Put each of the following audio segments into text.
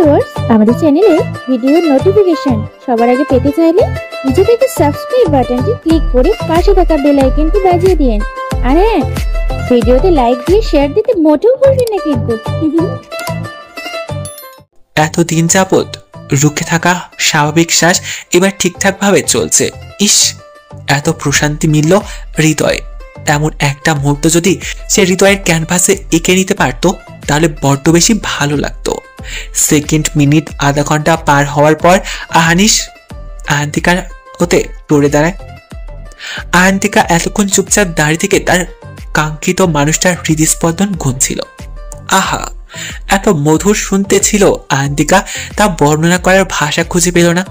Viewers, আমাদের চ্যানেলে ভিডিওর নোটিফিকেশন সবার আগে পেতে চাইলে নিচে থেকে সাবস্ক্রাইব বাটনটি ক্লিক করে পাশে থাকা বেল আইকনটি বাজিয়ে দিন। আর হ্যাঁ, ভিডিওতে লাইক দিয়ে শেয়ার দিতে মোটেও ভুলবেন না কিন্তু। এতদিন যাবৎ রুখে থাকা স্বাভাবিক শ্বাস এবার ঠিকঠাক ভাবে চলছে। ইস, এত প্রশান্তি মিলল হৃদয়ে। তেমন একটা মুহূর্ত যদি সে হৃদয়ের ক্যানভাসে এঁকে নিতে পারতো তাহলে বড্ড বেশি ভালো লাগতো। সেকেন্ড, মিনিট, আধা ঘন্টা পার হওয়ার পর আহান্তিকার হতে টরে দাঁড়ায়। আহান্তিকা এতক্ষণ চুপচাপ দাঁড়িয়ে থেকে তার কাঙ্ক্ষিত মানুষটার হৃদস্পন্দন গুনছিল। আহা, এত মধুর শুনতে ছিল আহান্তিকা, তা বর্ণনা করার ভাষা খুঁজে পেল না।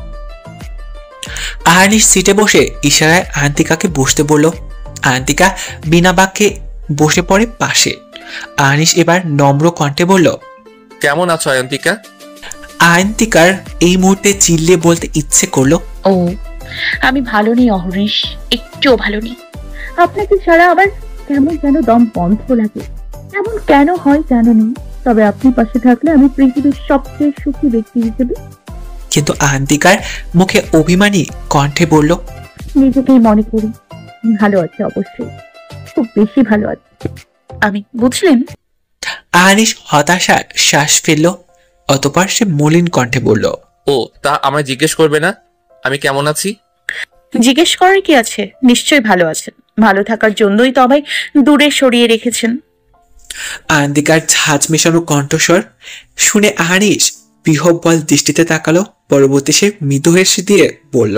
আহানিস সিটে বসে ইশারায় আহান্তিকাকে বসতে বলল। আহান্তিকা বিনা বাক্যে বসে পড়ে পাশে। আহানিস এবার নম্র কণ্ঠে বলল, কেমন আছো আয়ন্তিকা? আহান্তিকার এই মুহূর্তে চিল্লিয়ে বলতে ইচ্ছে করলো, ও আমি ভালো নেই অহরিশ, একটুও ভালো নেই। আপনাকে ছাড়া আবার কেমন যেন দম বন্ধ লাগে। এমন কেন হয় জানো না, তবে আপনি পাশে থাকলে আমি পৃথিবীর সবচেয়ে সুখী ব্যক্তি হিসেবে। কিন্তু আহান্তিকার মুখে অভিমানী কণ্ঠে বলল, নিজেকেই মনে করি ভালো আছে, অবশ্যই খুব বেশি ভালো আছে আমি, বুঝলেন? আহানিস হতাশার শ্বাস ফেলল। অতঃপর সে মলিন কণ্ঠে বলল, ও তা আমায় জিজ্ঞেস করবে না আমি কেমন আছি? জিজ্ঞেস করার কি আছে, নিশ্চয়ই ভালো আছেন। ভালো থাকার জন্যই তো আমায় দূরে সরিয়ে রেখেছেন। আহান্তিকার ঝাঁজ মেশানো কণ্ঠস্বর শুনে আহানিস বিহ্বল দৃষ্টিতে তাকালো। পরবর্তী সে মৃদু হেসে দিয়ে বলল,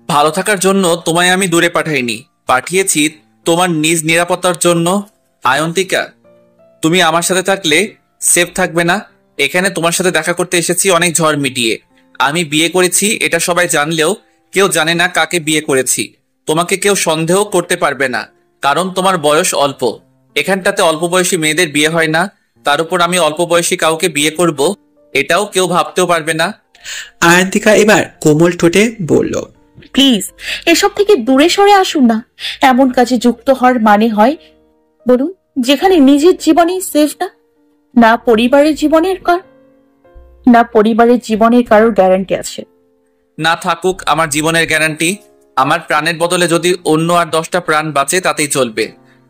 ভালো থাকার জন্য তোমায় আমি দূরে পাঠাইনি, পাঠিয়েছি তোমার নিজ নিরাপত্তার জন্য। আয়ন্তিকা, তুমি আমার সাথে থাকলে সেফ থাকবে না। এখানে তোমার সাথে দেখা করতে এসেছি অনেক ঝড় মিটিয়ে। আমি বিয়ে করেছি, এটা সবাই জানলেও কেউ জানে না কাকে বিয়ে করেছি। তোমাকে কেউ সন্দেহ করতে পারবে না, কারণ তোমার বয়স অল্প। এখানটাতে অল্প বয়সী মেয়েদের বিয়ে হয় না, তার উপর আমি অল্প বয়সী কাউকে বিয়ে করব, এটাও কেউ ভাবতেও পারবে না। আহান্তিকা এবার কোমল ঠোঁটে বলল, প্লিজ এসব থেকে দূরে সরে আসুন না। এমন কাজে যুক্ত হওয়ার মানে হয় বলুন, যেখানে নিজের জীবনেই সেফ না, না পরিবারের জীবনের কারোর গ্যারান্টি আছে। না থাকুক আমার জীবনের গ্যারান্টি, আমার প্রাণের বদলে যদি অন্য আর 10টা প্রাণ বাঁচে তাতেই চলবে।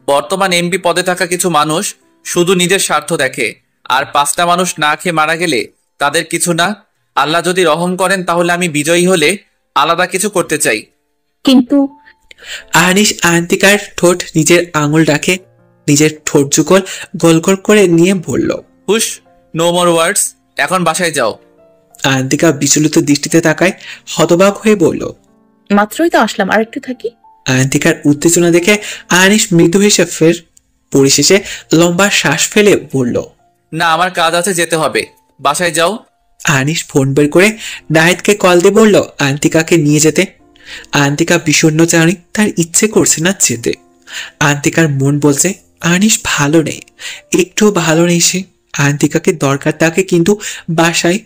বর্তমান এমপি পদে থাকা কিছু মানুষ শুধু নিজের স্বার্থ দেখে, আর 5টা মানুষ না খেয়ে মারা গেলে তাদের কিছু না। আল্লাহ যদি রহম করেন তাহলে আমি বিজয়ী হলে আলাদা কিছু করতে চাই। কিন্তু আহানিস আহান্তিকার ঠোঁট নিজের আঙুল রাখে নিজের ঠোঁট যুগল গোল গোল করে নিয়ে বলল, হুশ, নো মোর ওয়ার্ডস, এখন বাসায় যাও। আহান্তিকা বিচলিত দৃষ্টিতে তাকায়, হতবাক হয়ে বলল, মাত্রই তো আসলাম, আর একটু থাকি। আহান্তিকার উত্তেজনা দেখে আহানিস মৃদু হেসে ফের পরিশেষে লম্বা শ্বাস ফেলে বলল, না, আমার কাজ আছে, যেতে হবে, বাসায় যাও। আহানিস ফোন বের করে নাহিদকে কল দিয়ে বলল আহান্তিকাকে নিয়ে যেতে। আহান্তিকা বিষণ্ণ জানি, তার ইচ্ছে করছে না যেতে। আহান্তিকার মন বলছে আহানিস ভালো নেই, একটু ভালো নেই সে। আহান্তিকাকে দরকার তাকে, কিন্তু বাসায়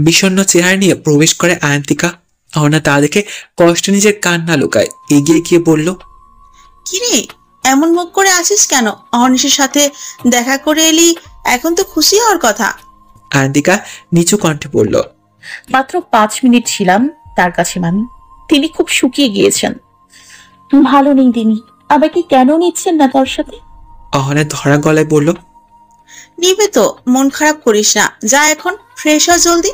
বিষণ্ণ চেহারা নিয়ে প্রবেশ করে আহান্তিকা। অহনা তা দেখে কষ্ট নিজের কান্না লুকায়, এগিয়ে গিয়ে বলল, কিরে এমন মুখ করে আছিস কেন? অহর্নিশের সাথে দেখা করে এলি, এখন তো খুশি হওয়ার কথা। আহান্তিকা নিচু কণ্ঠে বলল, মাত্র 5 মিনিট ছিলাম তার কাছে মামি, তিনি খুব শুকিয়ে গিয়েছেন, ভালো নেই তিনি। আমাকে কেন নিচ্ছেন না তার সাথে? অহনা ধরা গলায় বলল, নিবে তো, মন খারাপ করিস না, যা এখন ফ্রেশ হ জলদি।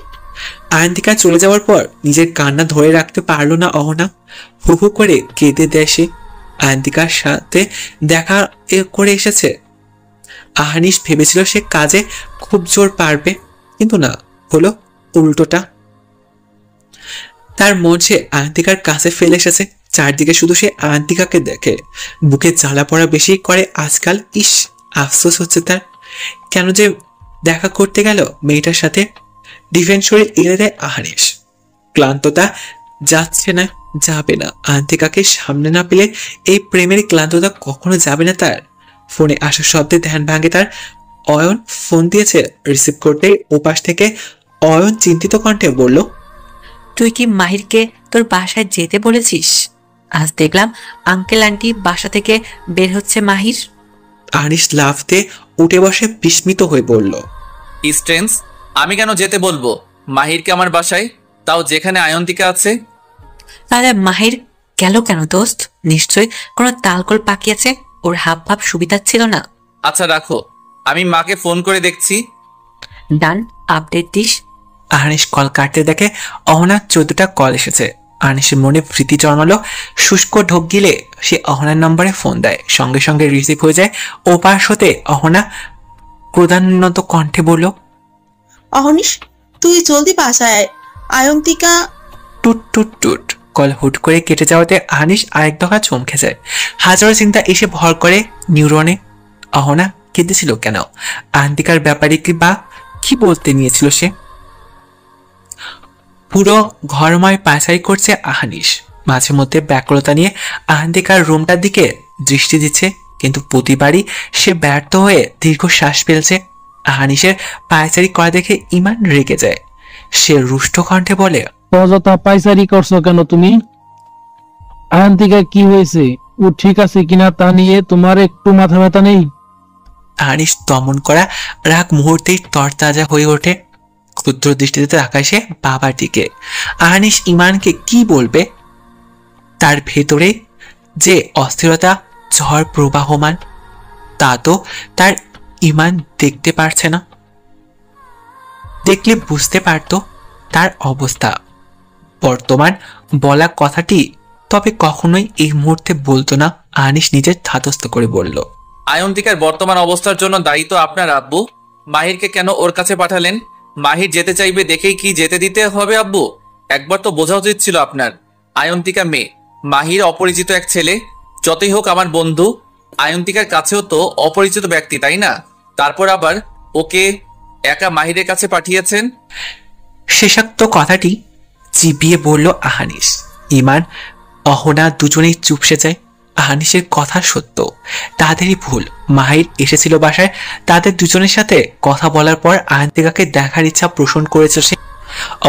আহান্তিকা চলে যাওয়ার পর নিজের কান্না ধরে রাখতে পারলো না অহনা, হু হু করে কেঁদে দেয় সে। আহান্তিকার সাথে দেখা করে এসেছে। আহানিস ভেবেছিল সে কাজে খুব জোর পারবে, কিন্তু না, হলো উল্টোটা। তার মন সে আহান্তিকার কাছে ফেলে এসেছে। চারদিকে শুধু সে আহান্তিকাকে দেখে, বুকে জ্বালা পড়া বেশি করে আজকাল। ইস, আফসোস হচ্ছে তার, কেন যে দেখা করতে গেল মেয়েটার সাথে। ডিফেন্স শরীর এড়ে দেয় আহানিস। ক্লান্ততা যাচ্ছে না, যাবে না। আহান্তিকাকে সামনে না পেলে এই প্রেমের ক্লান্ততা কখনো যাবে না তার। ফোনে আসার শব্দে ধ্যান ভাঙে তার। অয়ন ফোন দিয়েছে। রিসিভ করতে ওপাশ থেকে অয়ন চিন্তিত কণ্ঠে বলল, তুই কি মাহিরকে তোর বাসায় যেতে বলেছিস? আজ দেখলাম আঙ্কেল আন্টি বাসা থেকে বের হচ্ছে মাহির। আনিস লাফ দিয়ে উঠে বসে বিস্মিত হয়ে বলল, স্ট্রেন্স, আমি কেন যেতে বলবো মাহিরকে আমার বাসায়, তাও যেখানে আয়ন্তিকা আছে? তাহলে মাহির গেল কেন দোস্ত? নিশ্চয়ই কোনো তালকোল পাকিয়েছে, ওর হাব ভাব সুবিধা ছিল না। আচ্ছা রাখো, আমি মাকে ফোন করে দেখছি। ডান, আপডেট দিস। আহানিস কল কাটতে দেখে অহনার 14টা কল এসেছে। আহানিসের মনে ভীতি জন্মালো। শুষ্ক ঢোক গিলে সে অহনার নম্বরে ফোন দেয়। সঙ্গে সঙ্গে রিসিভ হয়ে যায়। ও পাশ হতে অহনা ক্রোধান্বিত কণ্ঠে বলল, অহনিশ, তুই জলদি বাসায় আয়। আয়ন্তিকা। টুট টুট টুট। কল হুট করে কেটে যাওয়াতে আহানিস আরেক দফা চমকে যায়। হাজারো চিন্তা এসে ভর করে নিউরনে। অহনা কেঁদেছিল কেন? আহান্তিকার ব্যাপারে কি বলতে নিয়েছিল সে? পুরো ঘরময় পায়চারি করছে আহানিস। মাঝে মধ্যে ব্যাকুলতা নিয়ে আহান্তিকার রুমটার দিকে দৃষ্টি দিচ্ছে, কিন্তু প্রতিবারই সে ব্যর্থ হয়ে দীর্ঘশ্বাস ফেলছে। আহানিসের পায়চারি করা দেখে ইমান রেগে যায়। সে রুষ্ট কণ্ঠে বলে, অযথা পাইচারি করছো কেন তুমি? আয়ন্তিকা কি হয়েছে? ও ঠিক আছে কিনা তা নিয়ে তোমার একটু মাথা ব্যথা নেই? আহানিস দমন করা রাগ মুহূর্তেই তরতাজা হয়ে ওঠে। ক্ষুদ্র দৃষ্টিতে তাকায় সে বাবার দিকে। আহানিস ইমানকে কি বলবে? তার ভেতরে যে অস্থিরতা ঝড় প্রবাহমান, তা তো তার ইমান দেখতে পারছে না। দেখলে বুঝতে পারত তার অবস্থা। বর্তমান বলা কথাটি তবে কখনোই এই মুহূর্তে বলতো না। আহানিস নিজের ধাতস্থ করে বলল, আয়ন্তিকার বর্তমান অবস্থার জন্য দায়ী তো আপনার আব্বু। মাহিরকে কেন ওর কাছে পাঠালেন? মাহির যেতে চাইবে দেখেই কি যেতে দিতে হবে আব্বু? একবার তো বোঝা উচিত ছিল আপনার। আয়ন্তিকা মেয়ে, মাহির অপরিচিত এক ছেলে। যতই হোক আমার বন্ধু, আয়ন্তিকার কাছেও তো অপরিচিত ব্যক্তি, তাই না? তারপর আবার ওকে একা মাহিরের কাছে পাঠিয়েছেন। শেষাক্ত কথাটি চিবিয়ে বলল আহানিস। ইমান অহনা দুজনেই চুপসে যায়। আহানিসের কথা সত্য, তাদেরই ভুল। মাহির এসেছিল বাসায়, তাদের দুজনের সাথে কথা বলার পর আয়ন্তিকাকে দেখার ইচ্ছা পোষণ করেছে সে।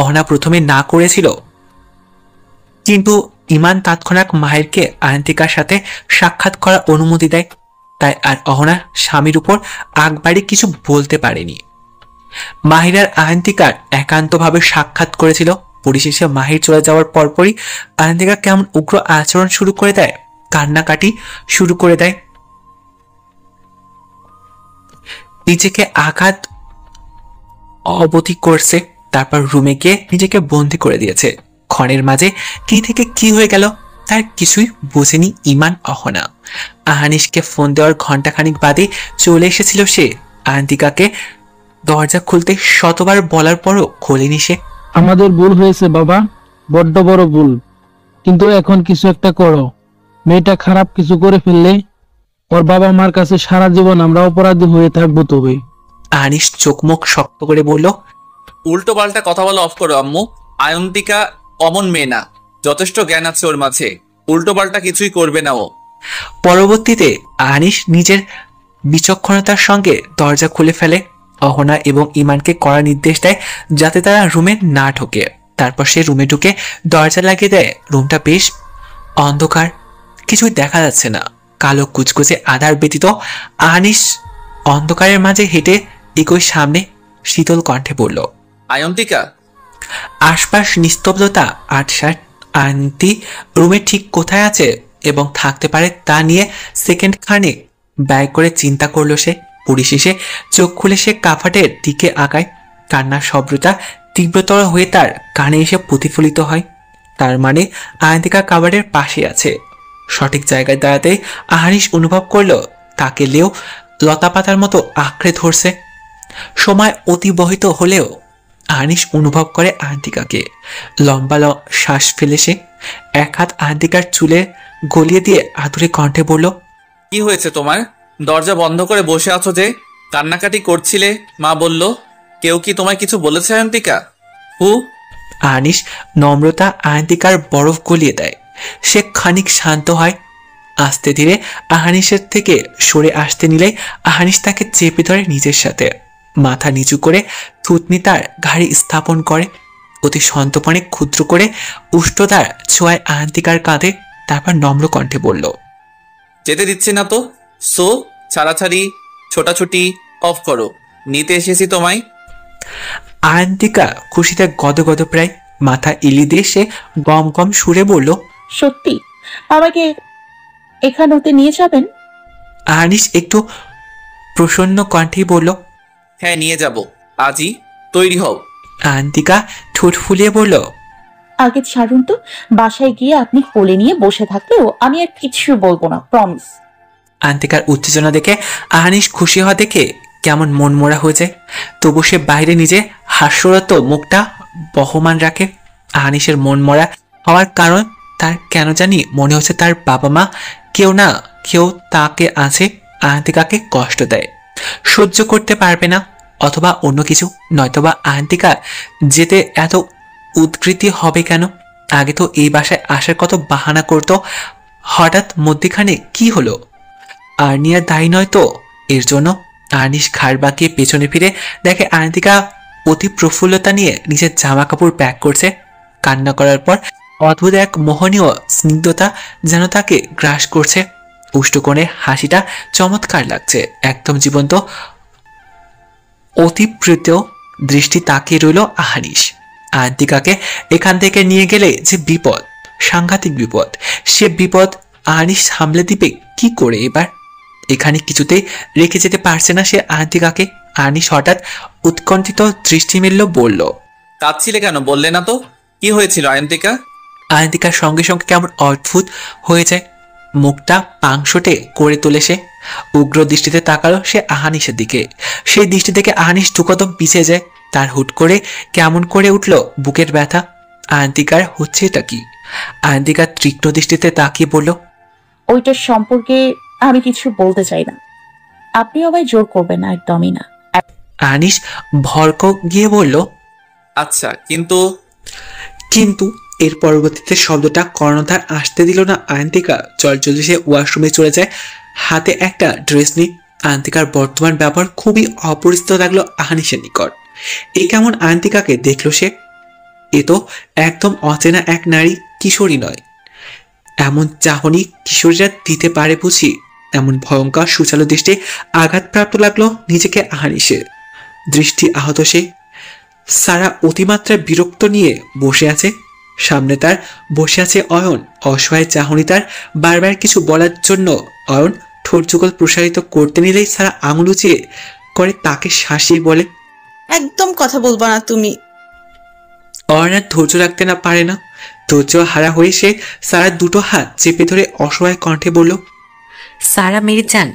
অহনা প্রথমে না করেছিল, কিন্তু ইমান তৎক্ষণাৎ মাহিরকে আয়ন্তিকার সাথে সাক্ষাৎ করার অনুমতি দেয়। তাই আর অহনা স্বামীর উপর আগ বাড়ি কিছু বলতে পারেনি। মাহির আর আয়ন্তিকার একান্তভাবে সাক্ষাৎ করেছিল। পরিশেষে মাহির চলে যাওয়ার পরপরই আয়ন্তিকা কেমন উগ্র আচরণ শুরু করে দেয়, কান্নাকাটি শুরু করে দেয়। নিজেকে আঘাত অবধি করছে, তারপর রুমে গিয়ে নিজেকে বন্দি করে দিয়েছে। ক্ষণের মাঝে কি থেকে কি হয়ে গেল তার কিছুই বোঝেনি ইমান অহনা। আহানিসকে ফোন দেওয়ার ঘন্টাখানিক বাদে চলে এসেছিল সে। আয়ন্তিকাকে দরজা খুলতে শতবার বলার পরও খোলেনি সে। আমাদের ভুল হয়েছে বাবা, বড্ড বড় ভুল। কিন্তু এখন কিছু একটা করো। মেয়েটা খারাপ কিছু করে ফেললে ওর বাবা মার কাছে সারা জীবন আমরা অপরাধী হয়ে থাকবো। তবে আহানিস চোখ মুখ শক্ত করে বলল, উল্টো পাল্টা কথা বলা অফ করো আম্মু। আয়ন্তিকা অমন মেয়ে না, যথেষ্ট জ্ঞান আছে ওর মাঝে। উল্টো পাল্টা কিছুই করবে না ও। পরবর্তীতে আহানিস নিজের বিচক্ষণতার সঙ্গে দরজা খুলে ফেলে। অহনা এবং ইমানকে কড়া নির্দেশ দেয় যাতে তারা রুমে না ঢোকে। তারপর সে রুমে ঢুকে দরজা লাগিয়ে দেয়। রুমটা বেশ অন্ধকার, কিছুই দেখা যাচ্ছে না। কালো কুচকুচে আধার ব্যতীত আহানিস অন্ধকারের মাঝে হেঁটে এগোয় সামনে। শীতল কণ্ঠে বলল, আয়ন্তিকা। আশপাশ নিস্তব্ধতা। আটসাট আন্টি রুমে ঠিক কোথায় আছে এবং থাকতে পারে তা নিয়ে সেকেন্ড খানেক ব্যয় করে চিন্তা করলো সে। পরিশেষে চোখ খুলে সে কাফাটের দিকে আগায়। কান্নার শব্দটা তীব্রতর হয়ে তার কানে এসে প্রতিফলিত হয়। তার মানে আয়ন্তিকা কাবারের পাশে আছে। সঠিক জায়গায় দাঁড়াতে আহানিস অনুভব করলো তাকে লেও লতাপাতার মতো আঁকড়ে ধরছে। সময় অতিবাহিত হলেও আহানিস অনুভব করে আয়ন্তিকাকে। লম্বা শ্বাস ফেলে সে এক হাত আয়ন্তিকার চুলে গলিয়ে দিয়ে আদুরে কণ্ঠে বলল, কি হয়েছে তোমার? দরজা বন্ধ করে বসে আছো যে? কান্নাকাটি করছিলে মা বলল। কেউ কি তোমায় কিছু বলেছে আয়ন্তিকা? আহানিস নম্রতা আয়ন্তিকার বরফ গলিয়ে দেয়। সে খানিক শান্ত হয়। আস্তে ধীরে আহানিসের থেকে সরে আসতে নিলে আহানিস তাকে চেপে ধরে নিজের সাথে। মাথা নিচু করে থুতনি তার ঘাড়ে স্থাপন করে। অতি সন্তপণে ক্ষুদ্র করে উষ্ণতার ছোঁয়ায় আয়ন্তিকার কাঁধে। তারপর নম্র কণ্ঠে বলল, যেতে দিচ্ছে না তো, সো ছাড়াছাড়ি ছোটাছুটি অফ করো। নিতে এসেছি তোমায়। আয়ন্তিকা খুশিতে গদগদ প্রায় মাথা ইলি দিয়ে সে গম গম সুরে বলল, সত্যি আমাকে এখান হতে নিয়ে যাবেন? আহানিস একটু প্রসন্ন কণ্ঠেই বলল, হ্যাঁ নিয়ে যাব, আজই তৈরি হও। আয়ন্তিকা ঠোঁট ফুলিয়ে বলল, আগে ছাড়ুন তো, বাসায় গিয়ে আপনি কোলে নিয়ে বসে থাকলেও আমি আর কিছু বলবো না, প্রমিস। আয়ন্তিকার উত্তেজনা দেখে আহানিস খুশি হওয়া দেখে কেমন মনমরা হয়ে যায়। তবু সে বাইরে নিজে হাস্যরত মুখটা বহমান রাখে। আহানিসের মনমরা হওয়ার কারণ তার কেন জানি মনে হচ্ছে তার বাবা মা কেউ না কেউ তাকে আছে আয়ন্তিকাকে কষ্ট দেয়, সহ্য করতে পারবে না, অথবা অন্য কিছু, নয়তোবা আয়ন্তিকা যেতে এত উৎকৃতি হবে কেন? আগে তো এই বাসায় আসার কত বাহানা করতো, হঠাৎ মধ্যখানে কি হলো? আর্নিয়া দায়ী নয় তো এর জন্য? আর্নিশ ঘাড় বাঁকিয়ে পেছনে ফিরে দেখে আয়ন্তিকা অতি প্রফুল্লতা নিয়ে নিজের জামা কাপড় প্যাক করছে। কান্না করার পর অদ্ভুত এক মোহনীয় স্নিগ্ধতা যেন তাকে গ্রাস করছে। উষ্টকোণের হাসিটা চমৎকার লাগছে, একদম জীবন্ত। অতিপ্রীত দৃষ্টি তাকিয়ে রইল আহানিশ। আয়ন্তিকাকে এখান থেকে নিয়ে গেলে যে বিপদ, সাংঘাতিক বিপদ। সে বিপদ আহানিশ সামলে দিবে কি করে এবার? এখানে কিছুতেই রেখে যেতে পারছে না সে আয়ন্তিকাকে। আহানিশ হঠাৎ উৎকণ্ঠিত দৃষ্টি মেলল, বলল, কাঁদছিলে কেন, বললে না তো? কি হয়েছিল আয়ন্তিকা? আয়ন্তিকার সঙ্গে সঙ্গে কেমন অদ্ভুত হয়ে যায়, মুখটা পাংশটে করে তোলে সে। উগ্র দৃষ্টিতে তাকালো সে আহানিশের দিকে। সেই দৃষ্টি থেকে আহানিশ দুকদম পিছিয়ে যায়। তার হুট করে কেমন করে উঠল বুকের ব্যথা। আয়ন্তিকার হচ্ছে এটা কি? আয়ন্তিকার তীক্ষ্ণ দৃষ্টিতে তাকিয়ে বলল, ওইটার সম্পর্কে আমি কিছু বলতে চাই না, আপনি আমায় জোর করবেন না, একদমই না। আহানিশ ভরক গিয়ে বলল, আচ্ছা কিন্তু কিন্তু এর পরবর্তীতে শব্দটা কর্ণধার আসতে দিল না আয়ন্তিকা। জলদি সে ওয়াশরুমে চলে যায়, হাতে একটা ড্রেস নিয়ে। আয়ন্তিকার বর্তমান ব্যবহার খুবই অপরিচিত লাগলো আহানিশের নিকট। এই কেমন আয়ন্তিকাকে দেখলো সে? এ তো একদম অচেনা এক নারী, কিশোরী নয়। এমন চাহনি কিশোরীরা দিতে পারে বুঝি? এমন ভয়ঙ্কর সুচালো দৃষ্টি আঘাতপ্রাপ্ত লাগলো নিজেকে আহানিশের। দৃষ্টি আহত সে। সারা অতিমাত্রায় বিরক্ত নিয়ে বসে আছে। সামনে তার বসে আছে অয়ন। অসহায় চাহনি তার। বারবার কিছু বলার জন্য অয়ন ঠোঁট যুগল প্রসারিত করতে নিলেই সারা আঙুল উঁচিয়ে করে তাকে শাসিয়ে বলে, একদম কথা বলবা না তুমি। অয়ন আর ধৈর্য রাখতে না পারে না। ধৈর্য হারা হয়ে সে সারার দুটো হাত চেপে ধরে অসহায় কণ্ঠে বলল, সারা মেরি জান,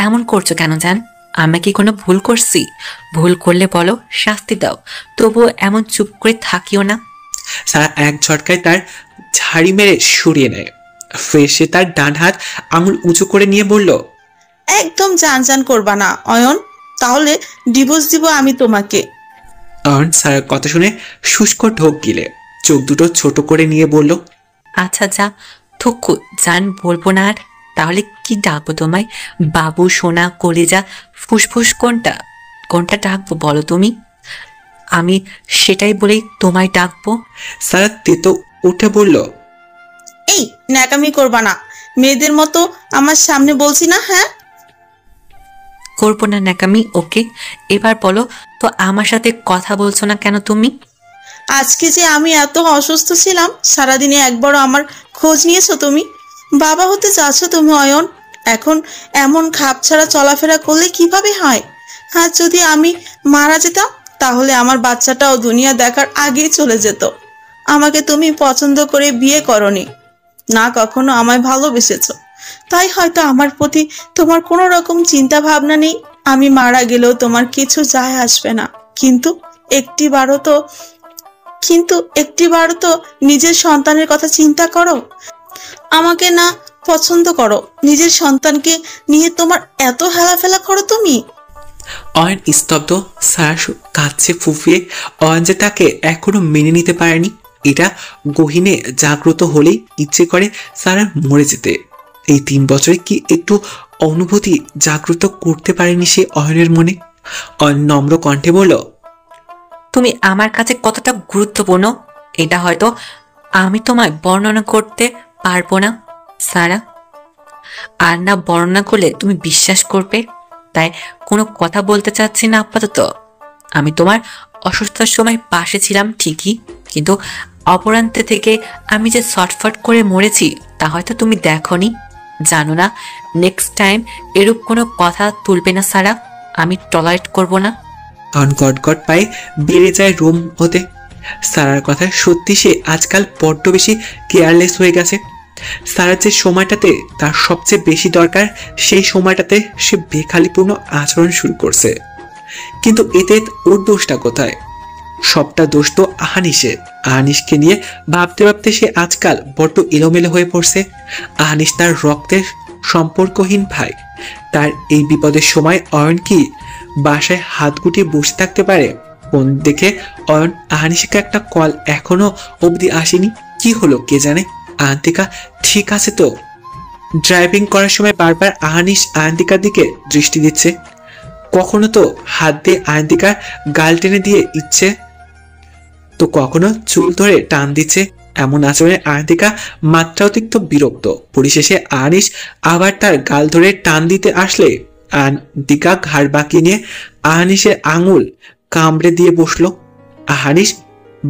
এমন করছো কেন জান? আমি কি কোনো ভুল করছি? ভুল করলে বলো, শাস্তি দাও, তবুও এমন চুপ করে থাকিও না। সারা এক ঝটকায় তার ঝাড়ি মেরে সরিয়ে নেয়। ফের সে তার ডান হাত আঙুল উঁচু করে নিয়ে বলল, একদম জান করবা না অয়ন, তাহলে ডিভোর্স দিব আমি তোমাকে। অয়ন সারার কথা শুনে শুষ্ক ঢোক গিলে চোখ দুটো ছোট করে নিয়ে বলল, আচ্ছা যা, থুকু জান বলবো না আর। তাহলে কি ডাকবো তোমায়? বাবু, সোনা, কলিজা, ফুসফুস, কোনটা কোনটা ডাকবো বলো তুমি? আমি সেটাই বলেই তোমায় ডাকবো। সারা তেতো উঠে বলল, এই ন্যাকামি করবা না, মেয়েদের মতো আমার সামনে বলছি না। হ্যাঁ, করবো না ন্যাকামি, ওকে। এবার বলো তো, আমার সাথে কথা বলছো না কেন তুমি? আজকে যে আমি এত অসুস্থ ছিলাম, সারাদিনে একবারও আমার খোঁজ নিয়েছো তুমি? বাবা হতে চাচ্ছ তুমি অয়ন? এখন এমন খাপ ছাড়া চলাফেরা করলে কিভাবে হয়? আর যদি আমি মারা যেতাম, তাহলে আমার বাচ্চাটাও দুনিয়া দেখার আগেই চলে যেত। আমাকে তুমি পছন্দ করে বিয়ে করনি, না কখনো আমায় ভালোবেসেছো, তাই হয়তো আমার প্রতি তোমার কোনো রকম চিন্তা ভাবনা নেই। আমি মারা গেলেও তোমার কিছু যায় আসবে না, কিন্তু একটিবারও তো নিজের সন্তানের কথা চিন্তা করো। আমাকে না পছন্দ করো, নিজের সন্তানকে নিয়ে তোমার এত হেলাফেলা করো তুমি। অয়ন স্তব্ধ। সারা কাঁদছে ফুফিয়ে। অয়ন যে তাকে এখনো মেনে নিতে পারেনি, এটা গহীনে জাগ্রত হলেই ইচ্ছে করে সারা মরে যেতে। এই 3 বছরে কি একটু অনুভূতি জাগ্রত করতে পারেনি সে অয়নের মনে? অয়ন নম্র কণ্ঠে বলল, তুমি আমার কাছে কতটা গুরুত্বপূর্ণ এটা হয়তো আমি তোমায় বর্ণনা করতে পারবো না সারা। আর না বর্ণনা করলে তুমি বিশ্বাস করবে, তাই কোনো কথা বলতে চাচ্ছি না আপাতত। আমি তোমার অসুস্থতার সময় পাশে ছিলাম ঠিকই, কিন্তু অপরান্তে থেকে আমি যে শর্টফট করে মরেছি তা হয়তো তুমি দেখোনি। জানো না, নেক্সট টাইম এরূপ কোনো কথা তুলবে না সারা, আমি টলারেট করব না। অয়ন গটগট পায়ে বেড়ে যায় রুম হতে। সারার কথা সত্যি সে আজকাল বড্ড বেশি কেয়ারলেস হয়ে গেছে। সারার যে সময়টাতে তার সবচেয়ে বেশি দরকার, সেই সময়টাতে সে বেখালিপূর্ণ আচরণ শুরু করছে। কিন্তু এতে ওর দোষটা কোথায়? সবটা দোষ তো আহানিসের। আহানিসকে নিয়ে ভাবতে ভাবতে সে আজকাল বড্ড এলোমেলো হয়ে পড়ছে। আহানিস তার রক্তের সম্পর্কহীন ভাই। তার এই বিপদের সময় অয়ন কি বাসায় হাত গুটিয়ে বসে থাকতে পারে? ফোন দেখে অয়ন আহানিসকে একটা কল এখনো অবধি আসেনি। কি হলো কে জানে। আয়ন্তিকা ঠিক আছে তো? ড্রাইভিং করার সময় বারবার আহানিস আয়ন্তিকার দিকে দৃষ্টি দিচ্ছে। কখনো তো হাত দিয়ে আয়ন্তিকার গাল টেনে দিয়ে ইচ্ছে, তো কখনো চুল ধরে টান দিচ্ছে। এমন আচরণে আয়ন্তিকা মাত্রাতিরিক্ত বিরক্ত। পরিশেষে আহানিস আবার তার গাল ধরে টান দিতে আসলে আয়ন্তিকা ঘাড় বাঁকিয়ে নিয়ে আহানিসের আঙুল কামড়ে দিয়ে বসলো। আহানিস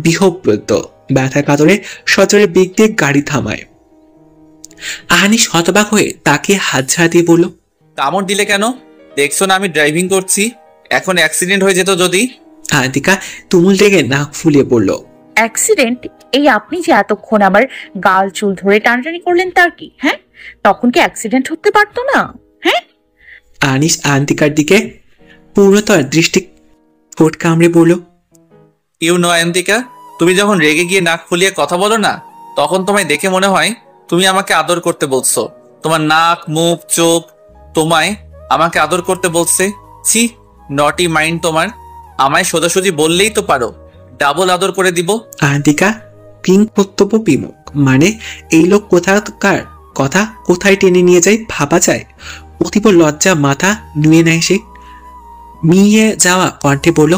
বিহব্বত ব্যথা কাতরে সচরে বেগ দিয়ে গাড়ি থামায়। আহানিস হতবাক হয়ে তাকে হাত ঝাড়া দিয়ে বলল, কামড় দিলে কেন? দেখছো না আমি ড্রাইভিং করছি, এখন অ্যাক্সিডেন্ট হয়ে যেত যদি। আয়ন্তিকা তুমুল রেগে নাক ফুলিয়ে বলল, অ্যাক্সিডেন্ট? এই আপনি যে এতক্ষণ আমার গাল চুল ধরে টানাটানি করলেন তার কি? হ্যাঁ, তখন কি অ্যাক্সিডেন্ট হতে পারতো না? হ্যাঁ। আনিস আয়ন্তিকার দিকে পূর্ণতর দৃষ্টি ঠোঁট কামড়ে বলল, ইউ নো আয়ন্তিকা, তুমি যখন রেগে গিয়ে নাক ফুলিয়ে কথা বলো না, তখন তোমায় দেখে মনে হয় তুমি আমাকে আদর করতে বলছো। তোমার নাক, মুখ, চোখ তোমায় আমাকে আদর করতে বলছে। ছি, নটি মাইন্ড তোমার। আমায় সোজাসুজি বললেই তো পারো, ডাবল আদর করে দিব। আয়ন্তিকা কিং কর্তব্য বিমুখ। মানে এই লোক কোথাকার কথা কোথায় টেনে নিয়ে যায় ভাবা যায়। অতীব লজ্জা মাথা নুয়ে নেয় সে। মিয়ে যাওয়া কণ্ঠে বলল,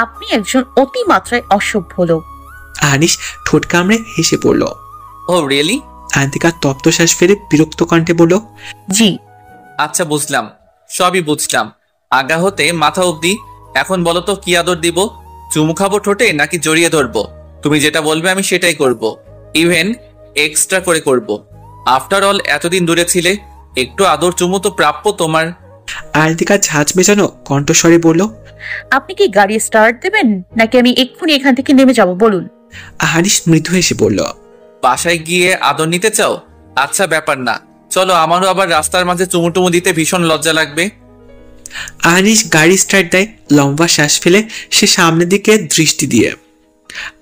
আপনি একজন অতি মাত্রায় অসভ্য লোক। আনিস ঠোঁট কামড়ে হেসে পড়ল। ও রিয়েলি? আয়ন্তিকা তপ্ত শ্বাস ফেলে বিরক্ত কণ্ঠে বলল, জি। আচ্ছা বুঝলাম, সবই বুঝলাম। আগা হতে মাথা অবধি। এখন বলো তো কি আদর দিব? চুমু খাবো ঠোঁটে নাকি জড়িয়ে ধরবো? তুমি যেটা বলবে আমি সেটাই করব, ইভেন এক্সট্রা করে করব। আফটার অল এতদিন দূরে ছিলে, একটু আদর চুমু তো প্রাপ্য তোমার। আয়ন্তিকা ঝাঁজ মেজানো কণ্ঠস্বরে বলল, আপনি কি গাড়ি স্টার্ট দেবেন নাকি আমি এক্ষুনি এখান থেকে নেমে যাব? বলুন। আহানিস মৃদু হেসে বলল, বাসায় গিয়ে আদর নিতে চাও? আচ্ছা ব্যাপার না, চলো। আমারও আবার রাস্তার মাঝে চুমুটুমু দিতে ভীষণ লজ্জা লাগবে। আনিস গাড়ি স্টার্ট দেয়। লম্বা শ্বাস ফেলে সে সামনের দিকে দৃষ্টি দিয়ে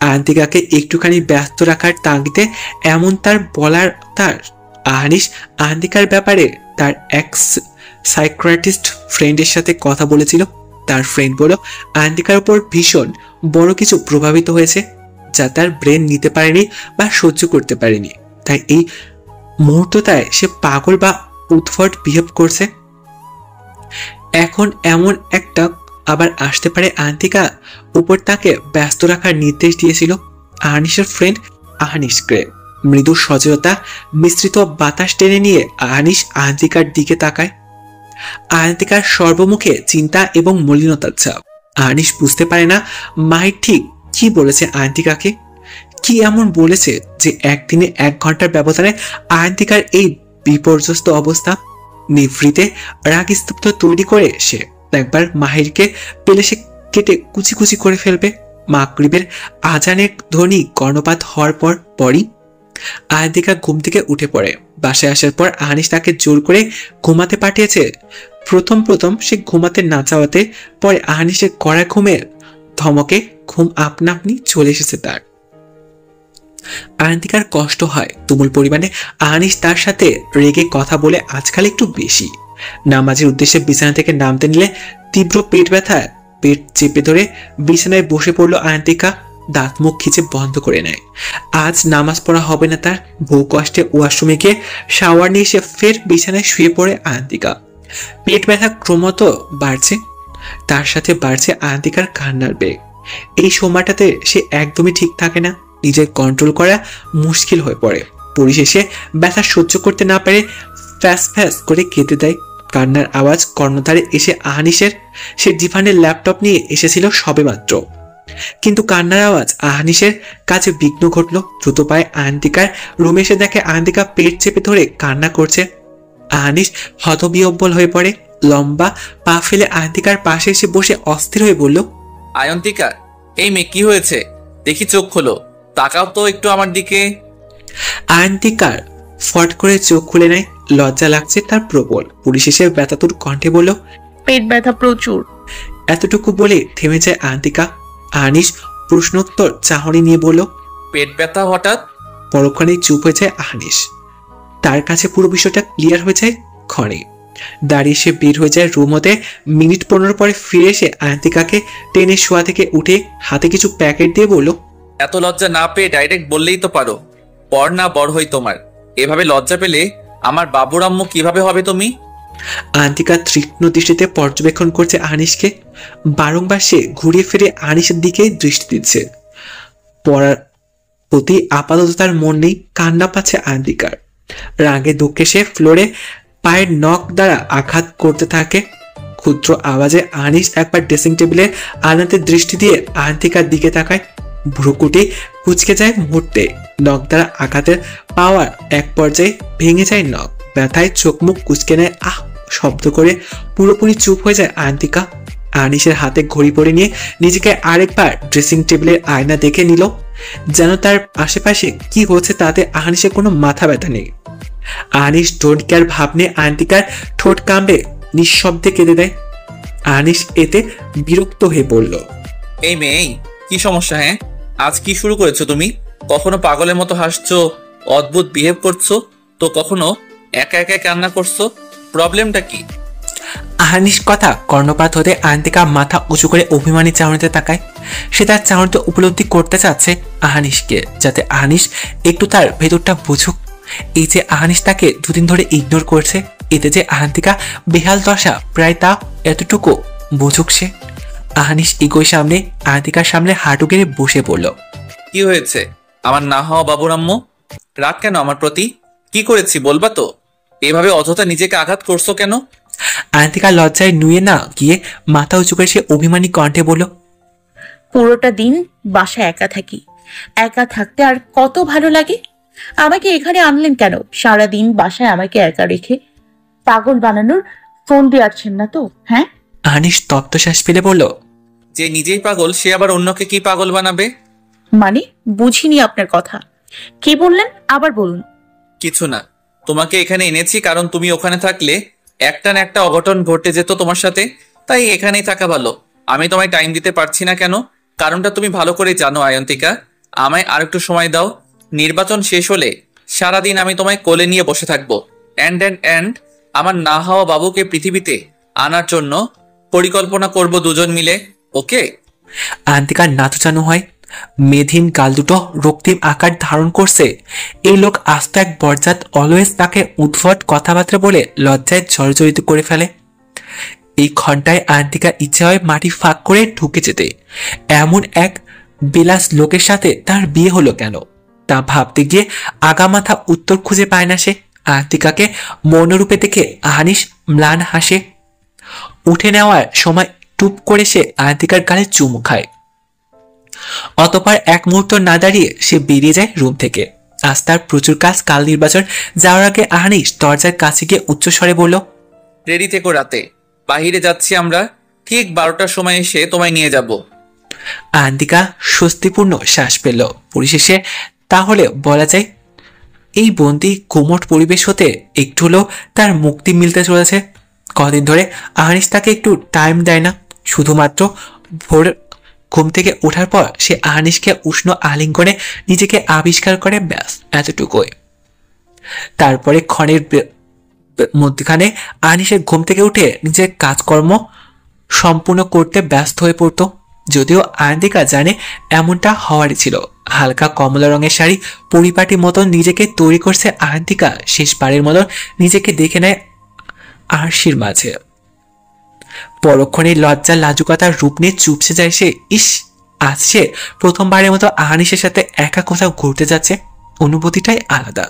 আয়ন্তিকাকে একটুখানি ব্যস্ত রাখার তাগিদে এমন তার বলার তার আনিস আয়ন্তিকার ব্যাপারে তার এক্স সাইকিয়াট্রিস্ট ফ্রেন্ডের সাথে কথা বলেছিল। তার ফ্রেন্ড বলল আয়ন্তিকার উপর ভীষণ বড় কিছু প্রভাবিত হয়েছে, যা তার ব্রেন নিতে পারেনি বা সহ্য করতে পারেনি। তাই এই মুহূর্তটায় সে পাগল বা উদ্ভট বিহেভ করছে। এখন এমন একটা আবার আসতে পারে। আয়ন্তিকা উপর তাকে ব্যস্ত রাখার নির্দেশ দিয়েছিল আহানিসের ফ্রেন্ড আহানিসকে। মৃদু সজলতা মিশ্রিত বাতাস টেনে নিয়ে আহানিস আয়ন্তিকার দিকে তাকায়। আয়ন্তিকার সর্বমুখে চিন্তা এবং মলিনতার ছাপ। আহানিস বুঝতে পারে না মাহির ঠিক কি বলেছে আয়ন্তিকাকে। কি এমন বলেছে যে একদিনে 1 ঘন্টার ব্যবধানে আয়ন্তিকার এই বিপর্যস্ত অবস্থা। নিভৃতে রাগ স্তব্ধ তৈরি করে সে একবার মাহিরকে পেলে সে কেটে কুচি কুচি করে ফেলবে। মাগরিবের আজানের ধ্বনি কর্ণপাত হওয়ার পরই আয়ন্তিকা ঘুম থেকে উঠে পড়ে। বাসায় আসার পর আহানিস তাকে জোর করে ঘুমাতে পাঠিয়েছে। প্রথম সে ঘুমাতে না চাওয়াতে পরে আহানিসের কড়া ঘুমের ধমকে ঘুম আপনা আপনি চলে এসেছে তার। আয়ন্তিকার কষ্ট হয় তুমুল পরিমাণে। আহানিস তার সাথে রেগে কথা বলে আজকাল একটু বেশি। নামাজের উদ্দেশ্যে বিছানা থেকে নামতে নিলে তীব্র পেট ব্যথায় পেট চেপে ধরে বিছানায় বসে পড়লো আয়ন্তিকা। দাঁত মুখ খিচে বন্ধ করে নেয়। আজ নামাজ পড়া হবে না তার। বহু কষ্টে ওয়াশরুমে গিয়ে শাওয়ার নিয়ে এসে ফের বিছানায় শুয়ে পড়ে আয়ন্তিকা। পেট ব্যথা ক্রমশ বাড়ছে, তার সাথে বাড়ছে আয়ন্তিকার কান্নার বেগ। এই সময়টাতে সে একদমই ঠিক থাকে না, নিজের কন্ট্রোল করা মুশকিল হয়ে পড়ে। পরিশেষে ব্যথা সহ্য করতে না পারে ফ্যাস ফ্যাস করে কেঁদে দেয়। কান্নার আওয়াজ কর্ণধারে এসে আহানিসের। সে জিভানের ল্যাপটপ নিয়ে এসেছিল সবেমাত্র। কিন্তু কান্নার আওয়াজ আহানিসের কাছে বিঘ্ন ঘটল। দ্রুত পায়ে আয়ন্তিকার রুমে এসে দেখে আয়ন্তিকা পেট চেপে ধরে কান্না করছে। আহানিস হতবিহ্বল হয়ে পড়ে। লম্বা পা ফেলে আয়ন্তিকার পাশে এসে বসে অস্থির হয়ে বলল, আয়ন্তিকা, এই মেয়ে কি হয়েছে? দেখি চোখ খোলো, তাকাও তো একটু আমার দিকে। আয়ন্তিকার ফট করে চোখ খুলে নেয়। লজ্জা লাগছে তার প্রবল। পুলিশ এসে ব্যথাতুর কণ্ঠে বলল, পেট ব্যথা প্রচুর। এতটুকু বলে থেমে যায় আয়ন্তিকা। আহানিস প্রশ্নোত্তর চাহনি নিয়ে বলল, পেট ব্যথা হঠাৎ? পরক্ষণেই চুপ হয়ে যায় আহানিস। তার কাছে পুরো বিষয়টা ক্লিয়ার হয়ে যায় ক্ষণে। দাঁড়িয়ে সে বের হয়ে যায় রুম হতে। মিনিট 15 পরে ফিরে এসে আয়ন্তিকাকে টেনে শোয়া থেকে উঠে হাতে কিছু প্যাকেট দিয়ে বলল, এত লজ্জা না পেয়ে ডাইরেক্ট বললেই তো পারো, পর না বড় হই তোমার। এভাবে লজ্জা পেলে আমার বাবুর আম্মু কিভাবে হবে তুমি? আয়ন্তিকা তীক্ষ্ণ দৃষ্টিতে পর্যবেক্ষণ করছে আহানিসকে। বারংবার সে ঘুরিয়ে ফিরে আহানিসের দিকে দৃষ্টি দিচ্ছে। পড়ার প্রতি আপাতত তার মন নেই। কান্না পাচ্ছে আয়ন্তিকার। রাগে দুঃখে সে ফ্লোরে পায়ের নখ দ্বারা আঘাত করতে থাকে। ক্ষুদ্র আওয়াজে আহানিস একবার ড্রেসিং টেবিলের আয়নাতে দৃষ্টি দিয়ে আয়ন্তিকার দিকে তাকায়। ভ্রুকুটি কুঁচকে যায় মুহূর্তে। নখ দ্বারা আঘাতের পাওয়ার এক পর্যায়ে ভেঙে যায় নখ। ব্যথায় চোখ মুখ কুঁচকে নেয় আহ শব্দ করে। পুরোপুরি চুপ হয়ে যায় আয়ন্তিকা। আহানিসের হাতে ঘড়ি পরে নিয়ে নিজেকে আরেকবার ড্রেসিং টেবিলের আয়না দেখে নিল। যেন তার আশেপাশে কি হচ্ছে তাতে আহানিসের কোনো মাথা ব্যথা নেই। আহানিস ডোন্ট কেয়ার ভাব নিয়ে আয়ন্তিকার ঠোঁট কামড়ে নিঃশব্দে কেঁদে দেয়। আহানিস এতে বিরক্ত হয়ে বলল, এই মেয়ে, কি সমস্যা? হ্যাঁ, আজ কি শুরু করেছো তুমি? কখনো পাগলের মতো হাসছো, অদ্ভুত বিহেভ করছো, তো কখনো একা একা কান্না করছো। প্রবলেমটা কি? আহানিস কথা কর্ণপাত হতে আয়ন্তিকা মাথা উঁচু করে অভিমানী চাহনিতে তাকায়। সে তার চাহনিতে উপলব্ধি করতে চাচ্ছে আহানিসকে, যাতে আহানিস একটু তার ভেতরটা বুঝুক। এই যে আহানিস তাকে দুদিন ধরে ইগনোর করছে, এতে যে আয়ন্তিকা বেহাল দশা, প্রায় তা এতটুকু বুঝুক সে। আহানিস ইগোর সামনে আয়ন্তিকার সামনে হাঁটু গেড়ে বসে পড়ল। কি হয়েছে আমার না হওয়া বাবুর আম্মু? রাগ কেন আমার প্রতি? কি করেছি বলবা তো? এভাবে অযথা নিজেকে আঘাত করছো কেন? আয়ন্তিকা লজ্জায় নুয়ে না গিয়ে মাথা উঁচু করে সে অভিমানী কণ্ঠে বলল, পুরোটা দিন বাসায় একা থাকি। একা থাকতে আর কত ভালো লাগে। আমাকে এখানে আনলেন কেন? সারাদিন বাসায় আমাকে একা রেখে পাগল বানানোর ফোন দিয়ে আসছেন না তো? হ্যাঁ, আহানিস তপ্ত শ্বাস ফেলে বলল, যে নিজেই পাগল সে আবার অন্যকে কি পাগল বানাবে? মানে বুঝিনি আপনার কথা। কি বললেন? আবার বলুন। কিছু না, তোমাকে এখানে এনেছি কারণ তুমি ওখানে থাকলে একটা না একটা অঘটন ঘটে যেত তোমার সাথে। তাই এখানেই থাকা ভালো। আমি তোমায় টাইম দিতে পারছি না কেন? কারণটা তুমি ভালো করে জানো আয়ন্তিকা। আমায় আর একটু সময় দাও। নির্বাচন শেষ হলে সারাদিন আমি তোমায় কোলে নিয়ে বসে থাকবো। অ্যান্ড আমার না হওয়া বাবুকে পৃথিবীতে আনার জন্য পরিকল্পনা করব দুজন মিলে। ওকে? আয়ন্তিকার নাচুচানো হয়। মেধিন গাল দুটো রক্তিম আকার ধারণ করছে। এই লোক আস্ত এক বরজাত। অলওয়েজ তাকে উদ্ভট কথাবার্তা বলে লজ্জায় জর্জরিত করে ফেলে। এই ঘন্টায় আয়ন্তিকার ইচ্ছে হয় মাটি ফাঁক করে ঢুকে যেতে। এমন এক বিলাস লোকের সাথে তার বিয়ে হলো কেন তা ভাবতে গিয়ে আগামাথা উত্তর খুঁজে পায় না সে। আয়ন্তিকাকে মনোরূপে দেখে আহানিস ম্লান হাসে। উঠে নেওয়ার সময় টুপ করে সে আয়ন্তিকার গালে চুমু খায়। অতঃপর এক মুহূর্ত না দাঁড়িয়ে সে বেরিয়ে যায় রুম থেকে। আজ তার প্রচুর কাজ। কাল নির্বাচন। যাওয়ার আগে আহানিস দরজার কাছে গিয়ে উচ্চস্বরে বলল, রেডি থেকো, রাতে বাহিরে যাচ্ছি আমরা। ঠিক 12টার সময় এসে তোমায় নিয়ে যাব। আয়ন্তিকা স্বস্তিপূর্ণ শ্বাস পেল। পরিশেষে তাহলে বলা যায় এই বন্দি কোমট পরিবেশ হতে একটু হলেও তার মুক্তি মিলতে চলেছে। কদিন ধরে আহানিস তাকে একটু টাইম দেয় না। শুধুমাত্র ভোর ঘুম থেকে ওঠার পর সে আহানিসকে উষ্ণ আলিঙ্গনে নিজেকে আবিষ্কার করে, ব্যাস এতটুকুই। তারপরে ক্ষণের মধ্যখানে আহানিসের ঘুম থেকে উঠে নিজের কাজকর্ম সম্পূর্ণ করতে ব্যস্ত হয়ে পড়তো। যদিও আয়ন্তিকা জানে এমনটা হওয়ারই ছিল। হালকা কমলা রঙের শাড়ি পরিপাটি মতন নিজেকে তৈরি করছে আয়ন্তিকা। শেষবারের মতন নিজেকে দেখে নেয় আরশির মাঝে। পরক্ষণে লজ্জা লাজুকতার রূপ নিয়ে চুপসে যায় সে। ইস, আজ সে প্রথমবারের মতো আহানিসের সাথে একা কোথাও ঘুরতে যাচ্ছে। অনুভূতিটাই আলাদা,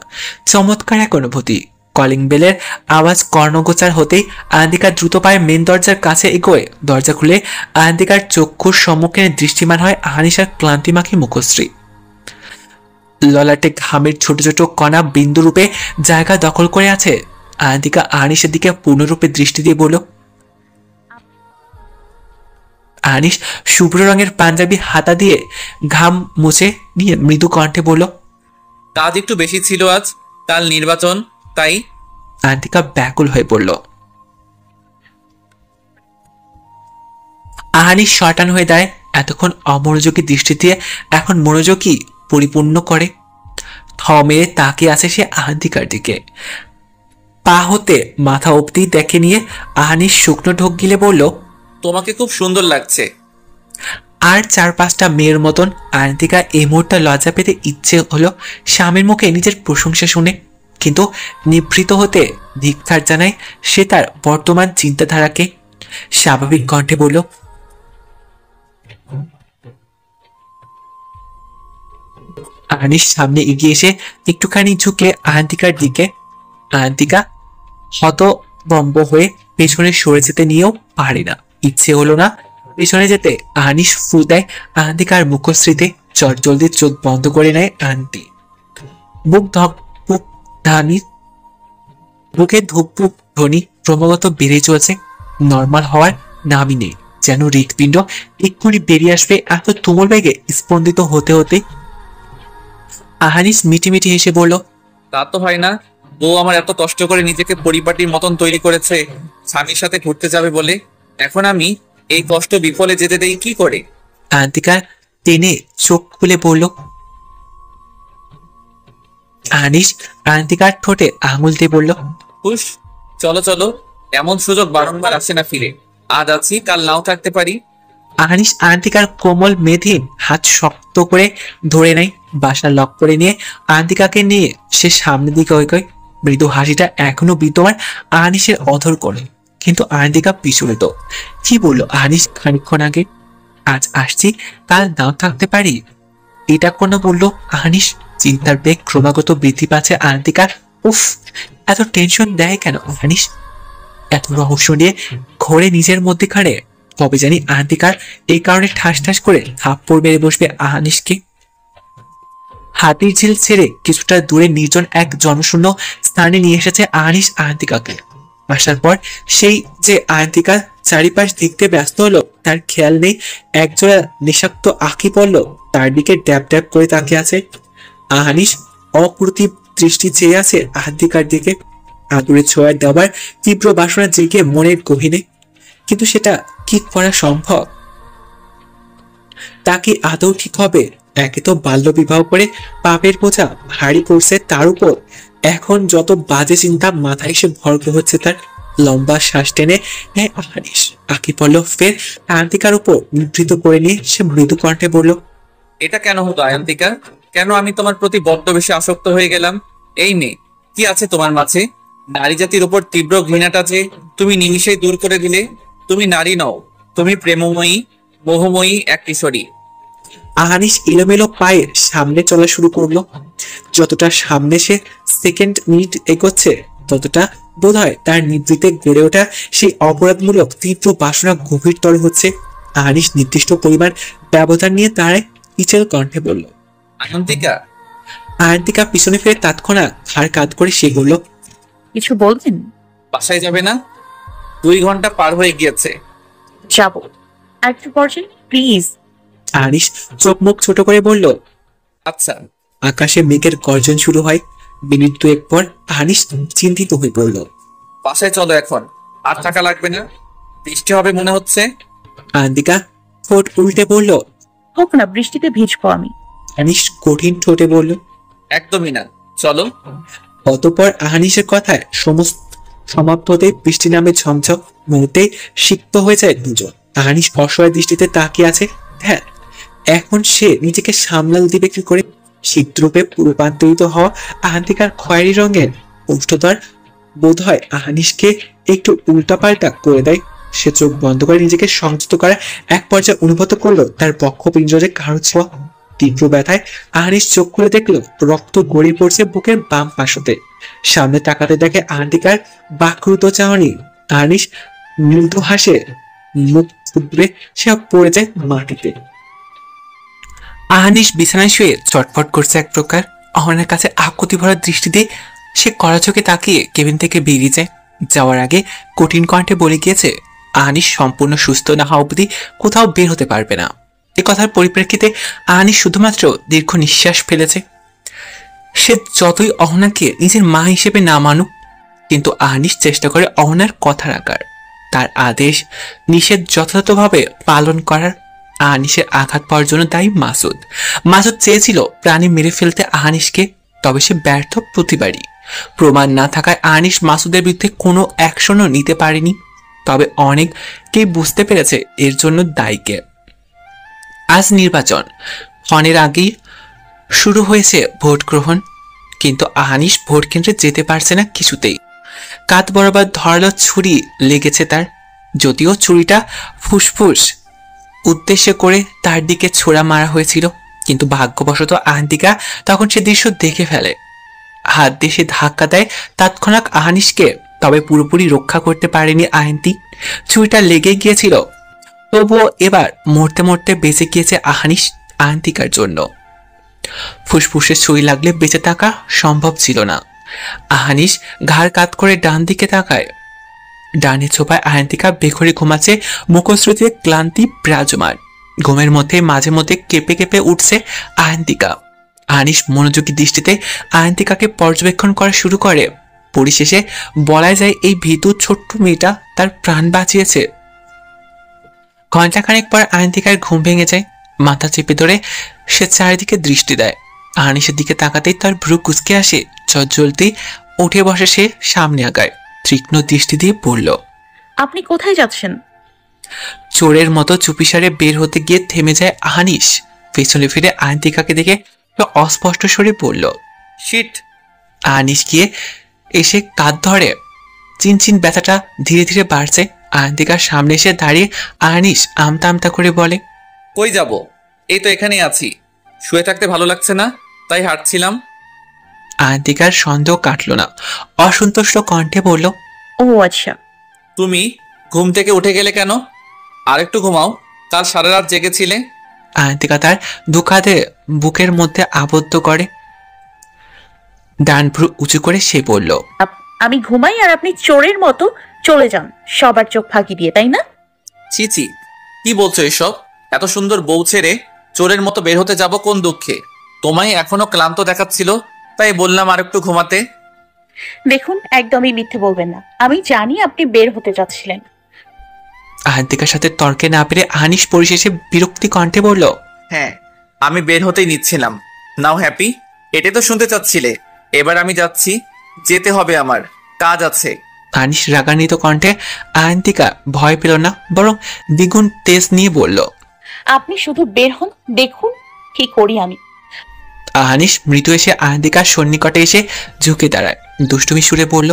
চমৎকার এক অনুভূতি। কলিং বেলের আওয়াজ কর্ণগোচর হতেই আয়ন্তিকা দ্রুত পায়ে মেন দরজার কাছে এগোয় দরজা খুলে আয়ন্তিকার চক্ষুর সম্মুখে দৃষ্টিমান হয় আহানিসার ক্লান্তিমাখী মুখশ্রী। ললাটে ঘামের ছোট ছোট কণা বিন্দু রূপে জায়গা দখল করে আছে। আয়ন্তিকা আহানিসের দিকে পূর্ণরূপে দৃষ্টি দিয়ে বলল। আহানিস শুভ্র রঙের পাঞ্জাবি হাতা দিয়ে ঘাম মুছে নিয়ে মৃদু কণ্ঠে বলল, কাজ একটু বেশি ছিল আজ, কাল নির্বাচন, তাই। আয়ন্তিকা ব্যাকুল হয়ে পড়ল। আহানিস শয়তান হয়ে দেয়। এতক্ষণ অমনোযোগী দৃষ্টি দিয়ে এখন মনোযোগী পরিপূর্ণ করে থ মেরে তাকিয়ে আছে সে আহান্তিকার দিকে। পা হতে মাথা অবধি দেখে নিয়ে আহানিস শুকনো ঢোক গিলে বলল, তোমাকে খুব সুন্দর লাগছে। আর 4-5টা মেয়ের মতন আয়ন্তিকা এই মুহূর্তে লজ্জা পেতে ইচ্ছে হলো স্বামীর মুখে নিজের প্রশংসা শুনে, কিন্তু নিভৃত হতে ধিক্কার জানায় সে তার বর্তমান চিন্তাধারাকে। স্বাভাবিক কণ্ঠে বলল, আহানিস সামনে এগিয়ে এসে একটুখানি ঝুঁকে আয়ন্তিকার দিকে। আয়ন্তিকা হতভম্ব হয়ে পেছনে সরে যেতে নিয়েও পারে না, ইচ্ছে হলো না পেছনে যেতে। আহানিস ফু দেয় আয়ন্তিকার মুখশ্রীতে। চট জলদি চোখ বন্ধ করে নেয় আন্টি। বুকে ধুকপুক ধ্বনি ক্রমাগত বেড়ে চলছে। নর্মাল হওয়ার নামই নেই, যেন হৃৎপিণ্ড এক্ষুনি বেরিয়ে আসবে এত তুমুল বেগে স্পন্দিত হতে হতে। আহানিস মিটিমিটি হেসে বলল, তা তো হয় না। বউ আমার এত কষ্ট করে নিজেকে পরিপাটির মতন তৈরি করেছে স্বামীর সাথে ঘুরতে যাবে বলে, এখন আমি এই কষ্ট বিফলে যেতে দেই কি করে? আয়ন্তিকা টেনে চোখ খুলে বলল। আহানিস আয়ন্তিকার ঠোঁটে আঙুল দিয়ে বলল, হুশ, চলো চলো, এমন সুযোগ বারংবার আসে না ফিরে। আজ আছি, কাল নাও থাকতে পারি। আহানিস আয়ন্তিকার কোমল মেধহীন হাত শক্ত করে ধরে নেয়। বাসা লক করে নিয়ে আয়ন্তিকাকে নিয়ে সে সামনের দিকে এগোয়। মৃদু হাসিটা এখনো বিদ্যমান আহানিসের অধর করে, কিন্তু আয়ন্তিকা পিছুড়ে। কি বললো আহানিস খানিকক্ষণ আগে? আজ আসছি, কাল নাও থাকতে পারি, এটা কোনো বললো আহানিস? চিন্তার বেগ ক্রমাগত বৃদ্ধি পাচ্ছে আয়ন্তিকার। উফ, এত টেনশন দেয় কেন আহানিস? এত রহস্য নিয়ে ঘরে নিজের মধ্যে খাড়ে। কবে জানি আয়ন্তিকার এই কারণে ঠাস ঠাস করে থাপ্পড় মেরে বসবে আহানিসকে। হাতির ঝিল ছেড়ে কিছুটা দূরে নির্জন এক জনশূন্য স্থানে নিয়ে এসেছে আহানিস আয়ন্তিকাকে। আসার পর সেই যে আয়ন্তিকা চারিপাশ দেখতে ব্যস্ত হলো, তার খেয়াল নেই একজোড়া নিঃশব্দ আঁখি পড়ল তার দিকে ড্যাব ড্যাব করে তাকিয়ে আছে। আহানিস অপ্রতিভ দৃষ্টি চেয়ে আছে আয়ন্তিকার দিকে। আদুরে ছোঁয়া দেওয়ার তীব্র বাসনা জেগে মনের গহীনে, কিন্তু সেটা কি করা সম্ভব? তা কি আদৌ ঠিক হবে? একে তো বাল্য বিবাহ করে পাপের বোঝা ভারী পড়ছে, তার উপর এখন যত বাজে চিন্তা মাথায় এসে ভরপুর হচ্ছে তার। লম্বা শ্বাস টেনে আহানিস আঁকি পড়ল ফের আয়ন্তিকার উপর নিবৃত করে নিয়ে সে মৃদু কণ্ঠে বলল, এটা কেন হতো আয়ন্তিকা? কেন আমি তোমার প্রতি বড্ড বেশি আসক্ত হয়ে গেলাম? এই মেয়ে, কি আছে তোমার মাঝে? নারী জাতির উপর তীব্র ঘৃণাটা যে তুমি নিমিষেই দূর করে দিলে। তুমি নারী নও, তুমি প্রেমময়ী, মোহময়ী এক কিশোরী। আহানিস এলোমেলো পায়ে সামনে চলা শুরু করলো। যতটা সামনে সে সেকেন্ড মিনিট এগোচ্ছে, ততটা বোধ হয় তার নিবৃত্তে গড়ে ওঠা সেই অপরাধমূলক তীব্র বাসনা গভীরতর হচ্ছে। আহানিস নির্দিষ্ট পরিমাণ ব্যবধান নিয়ে দাঁড়ায় ইচেল কণ্ঠে বলল, আয়ন্তিকা। আয়ন্তিকা পিছনে ফিরে তৎক্ষণাৎ ঘাড় কাত করে সে বলল, কিছু বলবেন? বাসায় যাবে না? 2 ঘন্টা পার হয়ে গিয়েছে। যাব, একটু পর্যন্ত প্লিজ। আহানিস চোখ মুখ ছোট করে বলল, আচ্ছা। আকাশে মেঘের গর্জন শুরু হয়। মিনিট 2 পর আহানিস চিন্তিত হয়ে পড়ল। বাসায় চলো এখন, আর টাকা লাগবে না। বৃষ্টি হবে মনে হচ্ছে। আয়ন্তিকা ঠোঁট উল্টে বলল, হোক না, বৃষ্টিতে ভিজবো আমি। আহানিস কঠিন ঠোঁটে বলল, একদমই না, চলো। অতঃপর আহানিসের কথায় সমস্ত সমাপ্ত হতে বৃষ্টি নামে ঝমঝম। মুহূর্তে সিক্ত হয়ে যায় দুজন। আহানিস অসহায় দৃষ্টিতে তাকিয়ে আছে। হ্যাঁ, এখন সে নিজেকে সামলাল দিবে কি করে? শীতরূপে রূপান্তরিত হওয়া আহান্তিকার খয়েরি রঙের ওষ্ঠধর বোধ হয় আহানিসকে একটু উল্টাপাল্টা করে দেয়। সে চোখ বন্ধ করে নিজেকে সংযত করা এক পর্যায়ে অনুভূত করলো তার বক্ষ পিঞ্জরে কারো ছোঁয়া। তীব্র ব্যথায় আহানিস চোখ খুলে দেখলো রক্ত গড়িয়ে পড়ছে বুকের বাম পাশতে। সামনে তাকাতে দেখে আহান্তিকার বাকরুত চাহনি। আহানিস মৃদু হাসে, মুখ থুবড়ে সে পড়ে যায় মাটিতে। আহানিস বিছানায় শুয়ে চটপট করছে এক প্রকার। অহনার কাছে আকুতি ভরা দৃষ্টি দিয়ে সে কড়া চোখে তাকিয়ে কেবিন থেকে বেরিয়ে যায়। যাওয়ার আগে কঠিন কণ্ঠে বলে গিয়েছে আহানিস সম্পূর্ণ সুস্থ না হওয়া অবধি কোথাও বের হতে পারবে না। এ কথার পরিপ্রেক্ষিতে আহানিস শুধুমাত্র দীর্ঘ নিঃশ্বাস ফেলেছে। সে যতই অহনাকে নিজের মা হিসেবে না মানুক, কিন্তু আহানিস চেষ্টা করে অহনার কথা রাখার, তার আদেশ নিষেধ যথাযথভাবে পালন করার। আহানিসের আঘাত পাওয়ার জন্য দায়ী মাসুদ। মাসুদ চেয়েছিল প্রাণী মেরে ফেলতে আহানিসকে, তবে সে ব্যর্থ প্রতিবারই। প্রমাণ না থাকায় আহানিস মাসুদের বিরুদ্ধে কোনো অ্যাকশনও নিতে পারেনি। তবে অনেকেই বুঝতে পেরেছে এর জন্য দায়ীকে। আজ নির্বাচন, ক্ষণের আগেই শুরু হয়েছে ভোট গ্রহণ, কিন্তু আহানিস ভোট কেন্দ্রে যেতে পারছে না কিছুতেই। কাঁধ বরাবর ধারালো ছুরি লেগেছে তার, যদিও ছুরিটা ফুসফুস উদ্দেশ্য করে তার দিকে ছোড়া মারা হয়েছিল, কিন্তু ভাগ্যবশত আহান্তিকা তখন সে দৃশ্য দেখে ফেলে। হাত দিয়ে সে ধাক্কা দেয় তৎক্ষণাৎ আহানিসকে, তবে পুরোপুরি রক্ষা করতে পারেনি আহান্তি। ছুরিটা লেগে গিয়েছিল, তবুও এবার মরতে মরতে বেঁচে গিয়েছে আহানিস আহান্তিকার জন্য। ফুসফুসে ছুরি লাগলে বেঁচে থাকা সম্ভব ছিল না। আহানিস ঘাড় কাত করে ডান দিকে তাকায়। ডানে ছোপায় আহান্তিকা বেঘরে ঘুমাচ্ছে, মুখশ্রুতিতে ক্লান্তি বিরাজমান। ঘুমের মধ্যে মাঝে মধ্যে কেঁপে কেঁপে উঠছে আহান্তিকা। আহানিস মনোযোগী দৃষ্টিতে আহান্তিকাকে পর্যবেক্ষণ করা শুরু করে। পরিশেষে বলা যায় এই ভীতু ছোট্ট মেয়েটা তার প্রাণ বাঁচিয়েছে। ঘণ্টাখানেক পর আহান্তিকার ঘুম ভেঙে যায়। মাথা চেপে ধরে সে চারিদিকে দৃষ্টি দেয়। আহানিসের দিকে তাকাতেই তার ভ্রু কুঁচকে আসে। চটজলদি উঠে বসে সে সামনে আগায়, তীক্ষ্ণ দৃষ্টি দিয়ে বলল, আপনি কোথায় যাচ্ছেন? চোরের মতো চুপিসারে বের হতে গিয়ে থেমে যায় আহানিস। পেছনে ফিরে আহান্তিকাকে দেখে অস্পষ্ট স্বরে বলল, শিট। আহানিস গিয়ে এসে কাঁধ ধরে। চিনচিন ব্যথাটা ধীরে ধীরে বাড়ছে। আহান্তিকার সামনে এসে দাঁড়িয়ে আহানিস আমতা আমতা করে বলে, কই যাব? এই তো এখানেই আছি। শুয়ে থাকতে ভালো লাগছে না, তাই হাঁটছিলাম। আহান্তিকার সন্দেহ কাটল না, অসন্তুষ্ট কণ্ঠে বলল, ও আচ্ছা। তুমি ঘুম থেকে উঠে গেলে কেন? আরেকটু ঘুমাও, কাল সারা রাত জেগেছিলে। আহান্তিকা তার দুকাঁধে বুকের মধ্যে আবদ্ধ করে। ডান ভ্রু উঁচু করে সে বলল, আমি ঘুমাই আর আপনি চোরের মতো চলে যান, সবার চোখ ফাঁকি দিয়ে, তাই না? ছি ছি, কি বলছো এসব? এত সুন্দর বউ ছেড়ে চোরের মতো বের হতে যাব কোন দুঃখে? তোমায় এখনো ক্লান্ত দেখাচ্ছিল, তাই বললাম আর একটু ঘুমাতে। দেখুন, একদমই মিথ্যে বলবেন না। আমি জানি আপনি বের হতে যাচ্ছিলেন। আহান্তিকার সাথে তর্কে না পেরে আহানিস পরিশেষে বিরক্তি কণ্ঠে বলল, হ্যাঁ, আমি বের হতেই নিচ্ছিলাম। নাও হ্যাপি, এটাই তো শুনতে চাচ্ছিলে। এবার আমি যাচ্ছি, যেতে হবে, আমার কাজ আছে। আহানিস রাগান্বিত কণ্ঠে। আহান্তিকা ভয় পেল না, বরং দ্বিগুণ তেজ নিয়ে বলল, আপনি শুধু বের হন, দেখুন কি করি আমি। আহানিস মৃদু এসে আহান্তিকার সন্নিকটে এসে ঝুঁকে দাঁড়ায়। দুষ্টুমি সুরে বলল,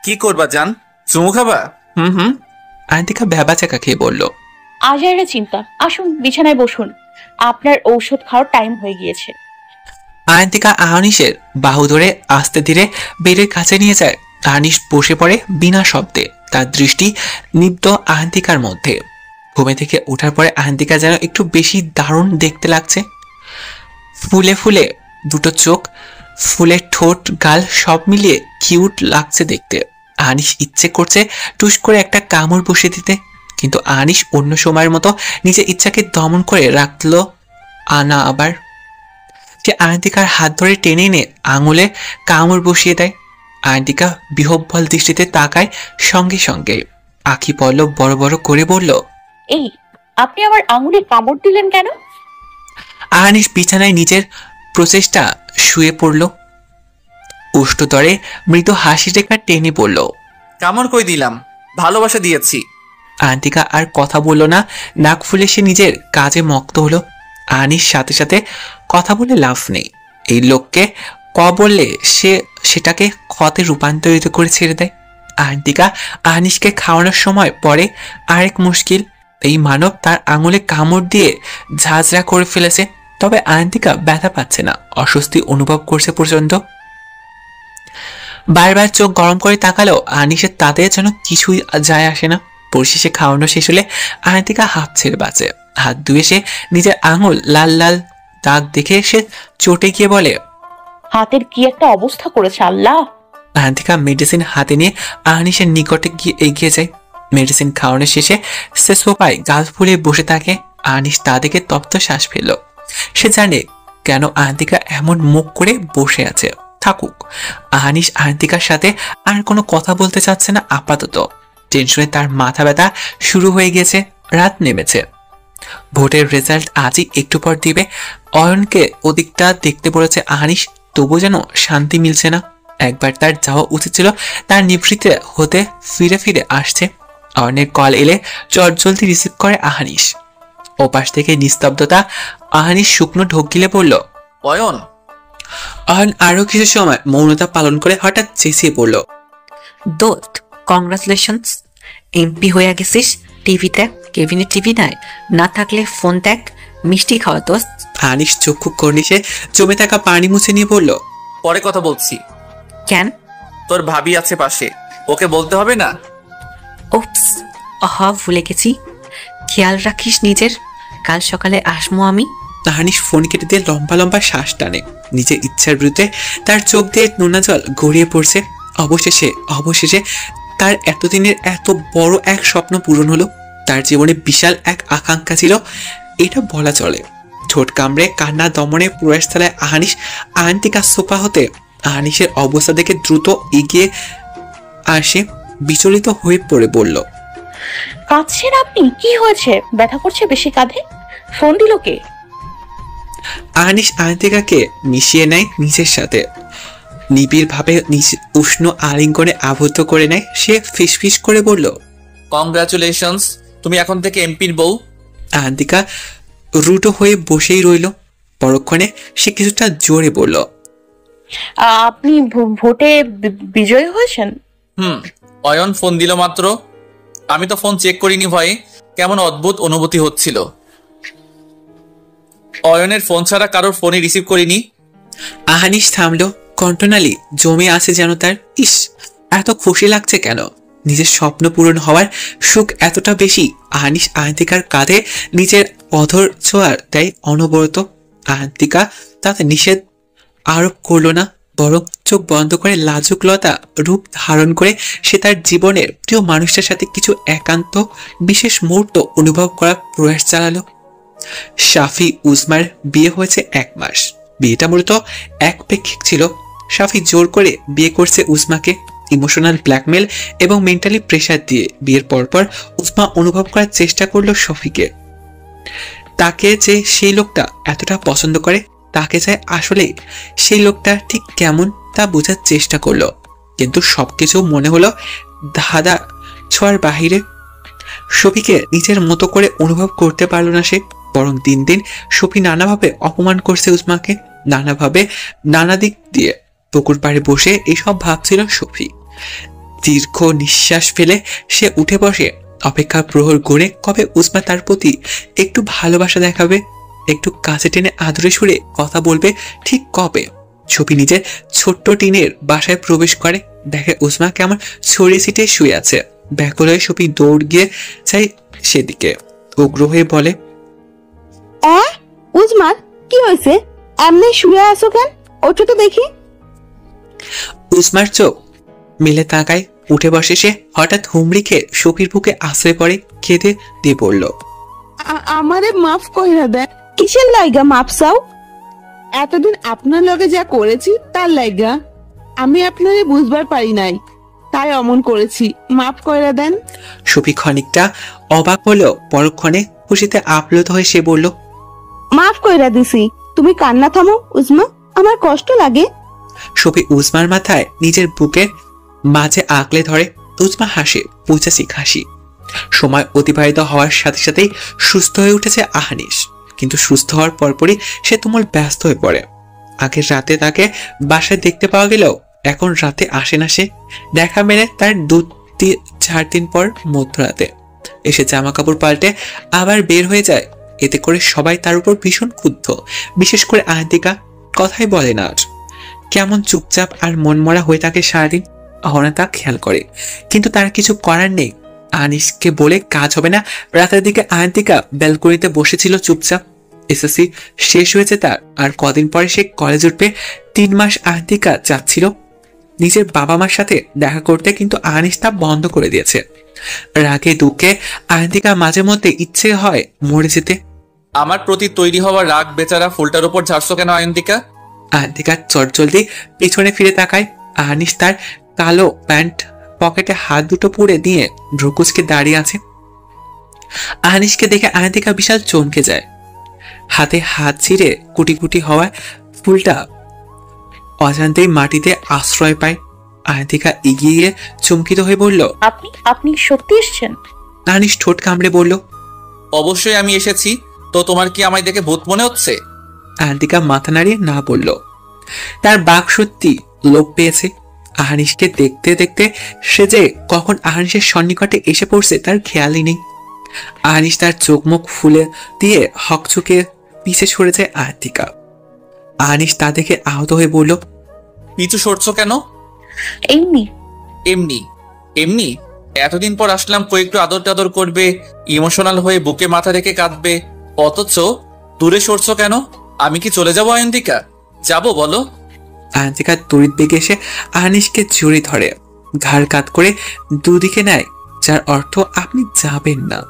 কি করবা জান? চুমু খাবা? হুম। আহান্তিকা ভ্যাবাচাকা খেয়ে বলল, আজাইরা চিন্তা, আসুন বিছানায় বসুন, আপনার ঔষধ খাওয়ার টাইম হয়ে গিয়েছে। আহান্তিকা আহানিসের বাহু ধরে আস্তে ধীরে বেডের কাছে নিয়ে যায়। আহানিস বসে পড়ে বিনা শব্দে, তার দৃষ্টি নিব্ধ আহান্তিকার মধ্যে। ঘুমে থেকে ওঠার পরে আহান্তিকা যেন একটু বেশি দারুণ দেখতে লাগছে। ফুলে ফুলে দুটো চোখ, ফুলের ঠোঁট, গাল সব মিলিয়ে কিউট লাগছে দেখতে। আহানিস ইচ্ছে করছে টুস করে একটা কামড় বসিয়ে দিতে, কিন্তু আহানিস অন্য সময়ের মতো নিজের ইচ্ছাকে দমন করে রাখলো আনা। আবার সে আহান্তিকার হাত ধরে টেনে এনে আঙুলে কামড় বসিয়ে দেয়। আহান্তিকা বিহ্বল দৃষ্টিতে তাকায়, সঙ্গে সঙ্গে আঁখি পল্লব বড় বড় করে বলল, এই, আপনি আমার আঙুলে কামড় দিলেন কেন? আহানিস বিছানায় নিজের প্রচেষ্টা শুয়ে পড়ল। উষ্টদরে মৃদু হাসি রেখা টেনে পড়ল, কামড় কই দিলাম, ভালোবাসা দিয়েছি। আহান্তিকা আর কথা বলল না, নাক ফুলে সে নিজের কাজে মক্ত হলো। আহানিস সাথে সাথে কথা বলে লাভ নেই। এই লোককে ক বললে সে সেটাকে কতে রূপান্তরিত করে ছেড়ে দেয়। আহান্তিকা আহানিসকে খাওয়ানোর সময় পরে আরেক মুশকিল। এই মানব তার আঙুলে কামড় দিয়ে ঝাঁঝরা করে ফেলেছে। তবে আয়ন্তিকা ব্যথা পাচ্ছে না, অস্বস্তি অনুভব করছে প্রচন্ড। বারবার চোখ গরম করে তাকালেও আনিসের তাতে যেন কিছুই যায় আসে না। পরিশেষে খাওয়ানো শেষ হলে আয়ন্তিকা হাত ছেড়ে বাঁচে। হাত ধুয়ে সে নিজের আঙুল লাল লাল দাগ দেখে সে চটে গিয়ে বলে, হাতের কি একটা অবস্থা করেছে আল্লাহ। আয়ন্তিকা মেডিসিন হাতে নিয়ে আনিসের নিকটে গিয়ে এগিয়ে যায়। মেডিসিন খাওয়ানোর শেষে সে সোফায় গাল ফুলে বসে থাকে। আনিস তা দেখে তপ্ত শ্বাস ফেলল। সে জানে কেন আয়ন্তিকা এমন মুখ করে বসে আছে। থাকুক, আনিস আয়ন্তিকার সাথে আর কোনো কথা বলতে চাচ্ছে না আপাতত। টেনশনে তার মাথা ব্যথা শুরু হয়ে গেছে। রাত নেমেছে। ভোটের রেজাল্ট আজই একটু পর দিবে। অয়নকে ওদিকটা দেখতে বলেছে আনিস, তবু যেন শান্তি মিলছে না। একবার তার যাওয়া উচিত ছিল, তার নিভৃতে হতে ফিরে ফিরে আসছে। অয়নের কল এলে চটজলদি রিসিভ করে আহানিস। ওপাশ থেকে নিস্তব্ধতা। আহানিস শুকনো ঢোক গিলে বলল, অয়ন। অয়ন আরো কিছু সময় মৌনতা পালন করে হঠাৎ চেঁচিয়ে পড়ল, দোস্ত কংগ্রাচুলেশনস, এমপি হয়ে গেছিস। টিভি দেখ, কেবিনে টিভি নাই, না থাকলে ফোন দেখ, মিষ্টি খাওয়া দোস্ত। আনিস চক্ষু কর্নিশে জমে থাকা পানি মুছে নিয়ে বলল, পরে কথা বলছি। কেন? তোর ভাবি আছে পাশে, ওকে বলতে হবে না? ওপস, ভুলে গেছি। খেয়াল রাখিস নিজের। কাল সকালে আসমো আমি। আনিস ফোন কেটে দিয়ে লম্বা লম্বা শ্বাস টানে। নিজের ইচ্ছার বিরুদ্ধে তার চোখ দিয়ে নোনা জল গড়িয়ে পড়ছে। অবশেষে তার এতদিনের এত বড় এক স্বপ্ন পূরণ হলো। তার জীবনে বিশাল এক আকাঙ্ক্ষা ছিল, এটা বলা চলে। ঠোঁট কামড়ে কান্না দমনে প্রয়াসতলায় আহানিস আয়ন্তিকা সোফা হতে আহানিসের অবস্থা দেখে দ্রুত এগিয়ে আসে। বিচলিত হয়ে পড়ে বলল, কাঁদছেন আপনি? কি হয়েছে? ব্যথা করছে বেশি কাঁধে? ফোন দিল কে? আহানিস আয়ন্তিকাকে মিশিয়ে নেয় নিজের সাথে, নিবিড় ভাবে উষ্ণ আলিঙ্গনে আবদ্ধ করে নেয়। সে ফিসফিস করে বলল, কংগ্রাচুলেশনস, তুমি এখন থেকে এমপির বউ। আয়ন্তিকা রুটো হয়ে বসেই রইল। পরক্ষণে সে কিছুটা জোরে বলল, আপনি ভোটে বিজয়ী হয়েছেন? অয়ন ফোন দিল মাত্র। আমি তো ফোন চেক করিনি ভয়ে, কেমন অদ্ভুত অনুভূতি হচ্ছিল। অয়নের ফোন ছাড়া কারোর ফোনই রিসিভ করিনি। আহানিস থামলো। কণ্ঠনালী জমে আছে যেন তার। ইস, এত খুশি লাগছে কেন? নিজের স্বপ্ন পূরণ হওয়ার সুখ এতটা বেশি। আহানিস আয়ন্তিকার কাঁধে নিজের অধর ছোঁয়ার দেয় অনবরত। আয়ন্তিকা তাতে নিষেধ আরোপ করলো না, বরং চোখ বন্ধ করে লাজুকলতা রূপ ধারণ করে সে তার জীবনের প্রিয় মানুষটার সাথে কিছু একান্ত বিশেষ মুহূর্ত অনুভব করার প্রয়াস চালালো। শাফি উজমার বিয়ে হয়েছে 1 মাস। বিয়েটা মূলত একপেক্ষিক ছিল। শাফি জোর করে বিয়ে করছে উজমাকে, ইমোশনাল ব্ল্যাকমেল এবং মেন্টালি প্রেসার দিয়ে। বিয়ের পরপর উজমা অনুভব করার চেষ্টা করলো শফিকে। তাকে যে সেই লোকটা এতটা পছন্দ করে, তাকে চায় আসলে সেই লোকটা ঠিক কেমন তা বোঝার চেষ্টা করলো। কিন্তু সবকিছু মনে হলো ধাঁধা ছোঁয়ার বাহিরে। শফিকে নিজের মতো করে অনুভব করতে পারল না সে, বরং দিন দিন শফি নানাভাবে অপমান করছে উজমাকে। নানাভাবে নানা দিক দিয়ে পুকুর পাড়ে বসে এসব ভাবছিল শফি। দীর্ঘ নিঃশ্বাস ফেলে সে উঠে বসে। অপেক্ষার প্রহর গড়ে কবে উজমা তার প্রতি একটু ভালোবাসা দেখাবে, একটু কাছে টেনে আদরে সুরে কথা বলবে, ঠিক কবে। শফি নিজের ছোট্ট টিনের বাসায় প্রবেশ করে, দেখে উজমা কেমন ছড়িয়ে ছিটিয়ে শুয়ে আছে। ব্যাকুল হয়ে শফি দৌড় গিয়ে চাই সেদিকে। উগ্র হয়ে বলে, উজমার কি হয়েছে? এমনি শুয়ে আছো কেন? ওঠো তো দেখি। উজমার চোখ মেলে তাকায়, উঠে বসে সে। হঠাৎ হুমড়ি খেয়ে শফির বুকে আশ্রয় পড়ে, কেঁদে দিয়ে পড়ল, আমারে মাফ কইরা দেন। কিসের লাইগা মাফ চাও? এতদিন আপনার লগে যা করেছি তার লাইগা। আমি আপনারে বুঝবার পারি নাই, তাই অমন করেছি। মাফ কইরা দেন। শফি খানিকটা অবাক হলো, পরক্ষণে খুশিতে আপ্লুত হয়ে সে বলল, মাফ কইরা দিছি। তুমি কান্না থামো উজমা, আমার কষ্ট লাগে। শফি উজমার মাথায় নিজের বুকের মাঝে আঁকলে ধরে। উজমা হাসে, পৈশাচিক হাসি। সময় অতিবাহিত হওয়ার সাথে সাথেই সুস্থ হয়ে উঠেছে আহানিস, কিন্তু সুস্থ হওয়ার পরপরই সে তুমুল ব্যস্ত হয়ে পড়ে। আগের রাতে তাকে বাসায় দেখতে পাওয়া গেলেও এখন রাতে আসে না সে। দেখা মেলে তার 2-4 দিন পর মধ্যরাতে এসে জামা কাপড় পাল্টে আবার বের হয়ে যায় এতে করে সবাই তার উপর ভীষণ ক্ষুব্ধ। বিশেষ করে আয়ন্তিকা কথাই বলে না আর, কেমন চুপচাপ আর মনমরা হয়ে থাকে সারাদিন। অহনা তা খেয়াল করে, কিন্তু তার কিছু করার নেই। আনিশকে বলে কাজ হবে না। রাতের দিকে আয়ন্তিকা ব্যালকনিতে বসেছিল চুপচাপ। এসএসসি শেষ হয়েছে তার, আর কদিন পরে সে কলেজ উঠবে। 3 মাস আয়ন্তিকা চাচ্ছিল নিজের বাবা মার সাথে দেখা করতে, কিন্তু আনিশ তা বন্ধ করে দিয়েছে। রাগে দুঃখে আয়ন্তিকা মাঝে মধ্যে ইচ্ছে হয় মরে যেতে। আমার প্রতি তৈরি হওয়া রাগ বেচারা ফুলটার উপর ঝাড়ছো কেন আয়ন্তিকা? আয়ন্তিকা চটজলদি পিছনে ফিরে তাকায়। আনিশ তার কালো প্যান্ট পকেটে হাত দুটো পুড়ে দিয়ে ভ্রুকুচকে দাঁড়িয়ে আছে। আনিশকে দেখে আয়ন্তিকা বিশাল চমকে যায়। হাতে হাত ছিঁড়ে কুটি কুটি হওয়ায় ফুলটা অজান্তেই মাটিতে আশ্রয় পায়। আয়ন্তিকা এগিয়ে গিয়ে চমকিত হয়ে বলল, আপনি সত্যি এসেছেন? আনিশ ঠোঁট কামড়ে বলল, অবশ্যই আমি এসেছি। তো তোমার কি আমায় দেখে ভূত মনে হচ্ছে? আয়ন্তিকা মাথা নাড়িয়ে না বলল। তার বাক সত্যি লোভ পেয়েছে। আহানিশকে দেখতে দেখতে সে যে কখন আহানিশের সন্নিকটে এসে পড়ছে তার খেয়ালই নেই। আহানিশ তার চোখ মুখ ফুলে দিয়ে হকচকে পিছে সরে যায় আয়ন্তিকা। আহানিশ তা দেখে আহত হয়ে বলল, পিছু সরছো কেন? এমনি। এমনি এমনি? এতদিন পর আসলাম, কয়েকটু আদর টাদর করবে, ইমোশনাল হয়ে বুকে মাথা রেখে কাঁদবে, অথচ দূরে সরছো কেন? আমি কি চলে যাবো আয়ন্তিকা? যাবো বলো? আয়ন্তিকা তড়িৎ বেগে এসে আহানিশকে জড়িয়ে ধরে, ঘাড় কাত করে দুদিকে নেয়, যার অর্থ আপনি যাবেন না।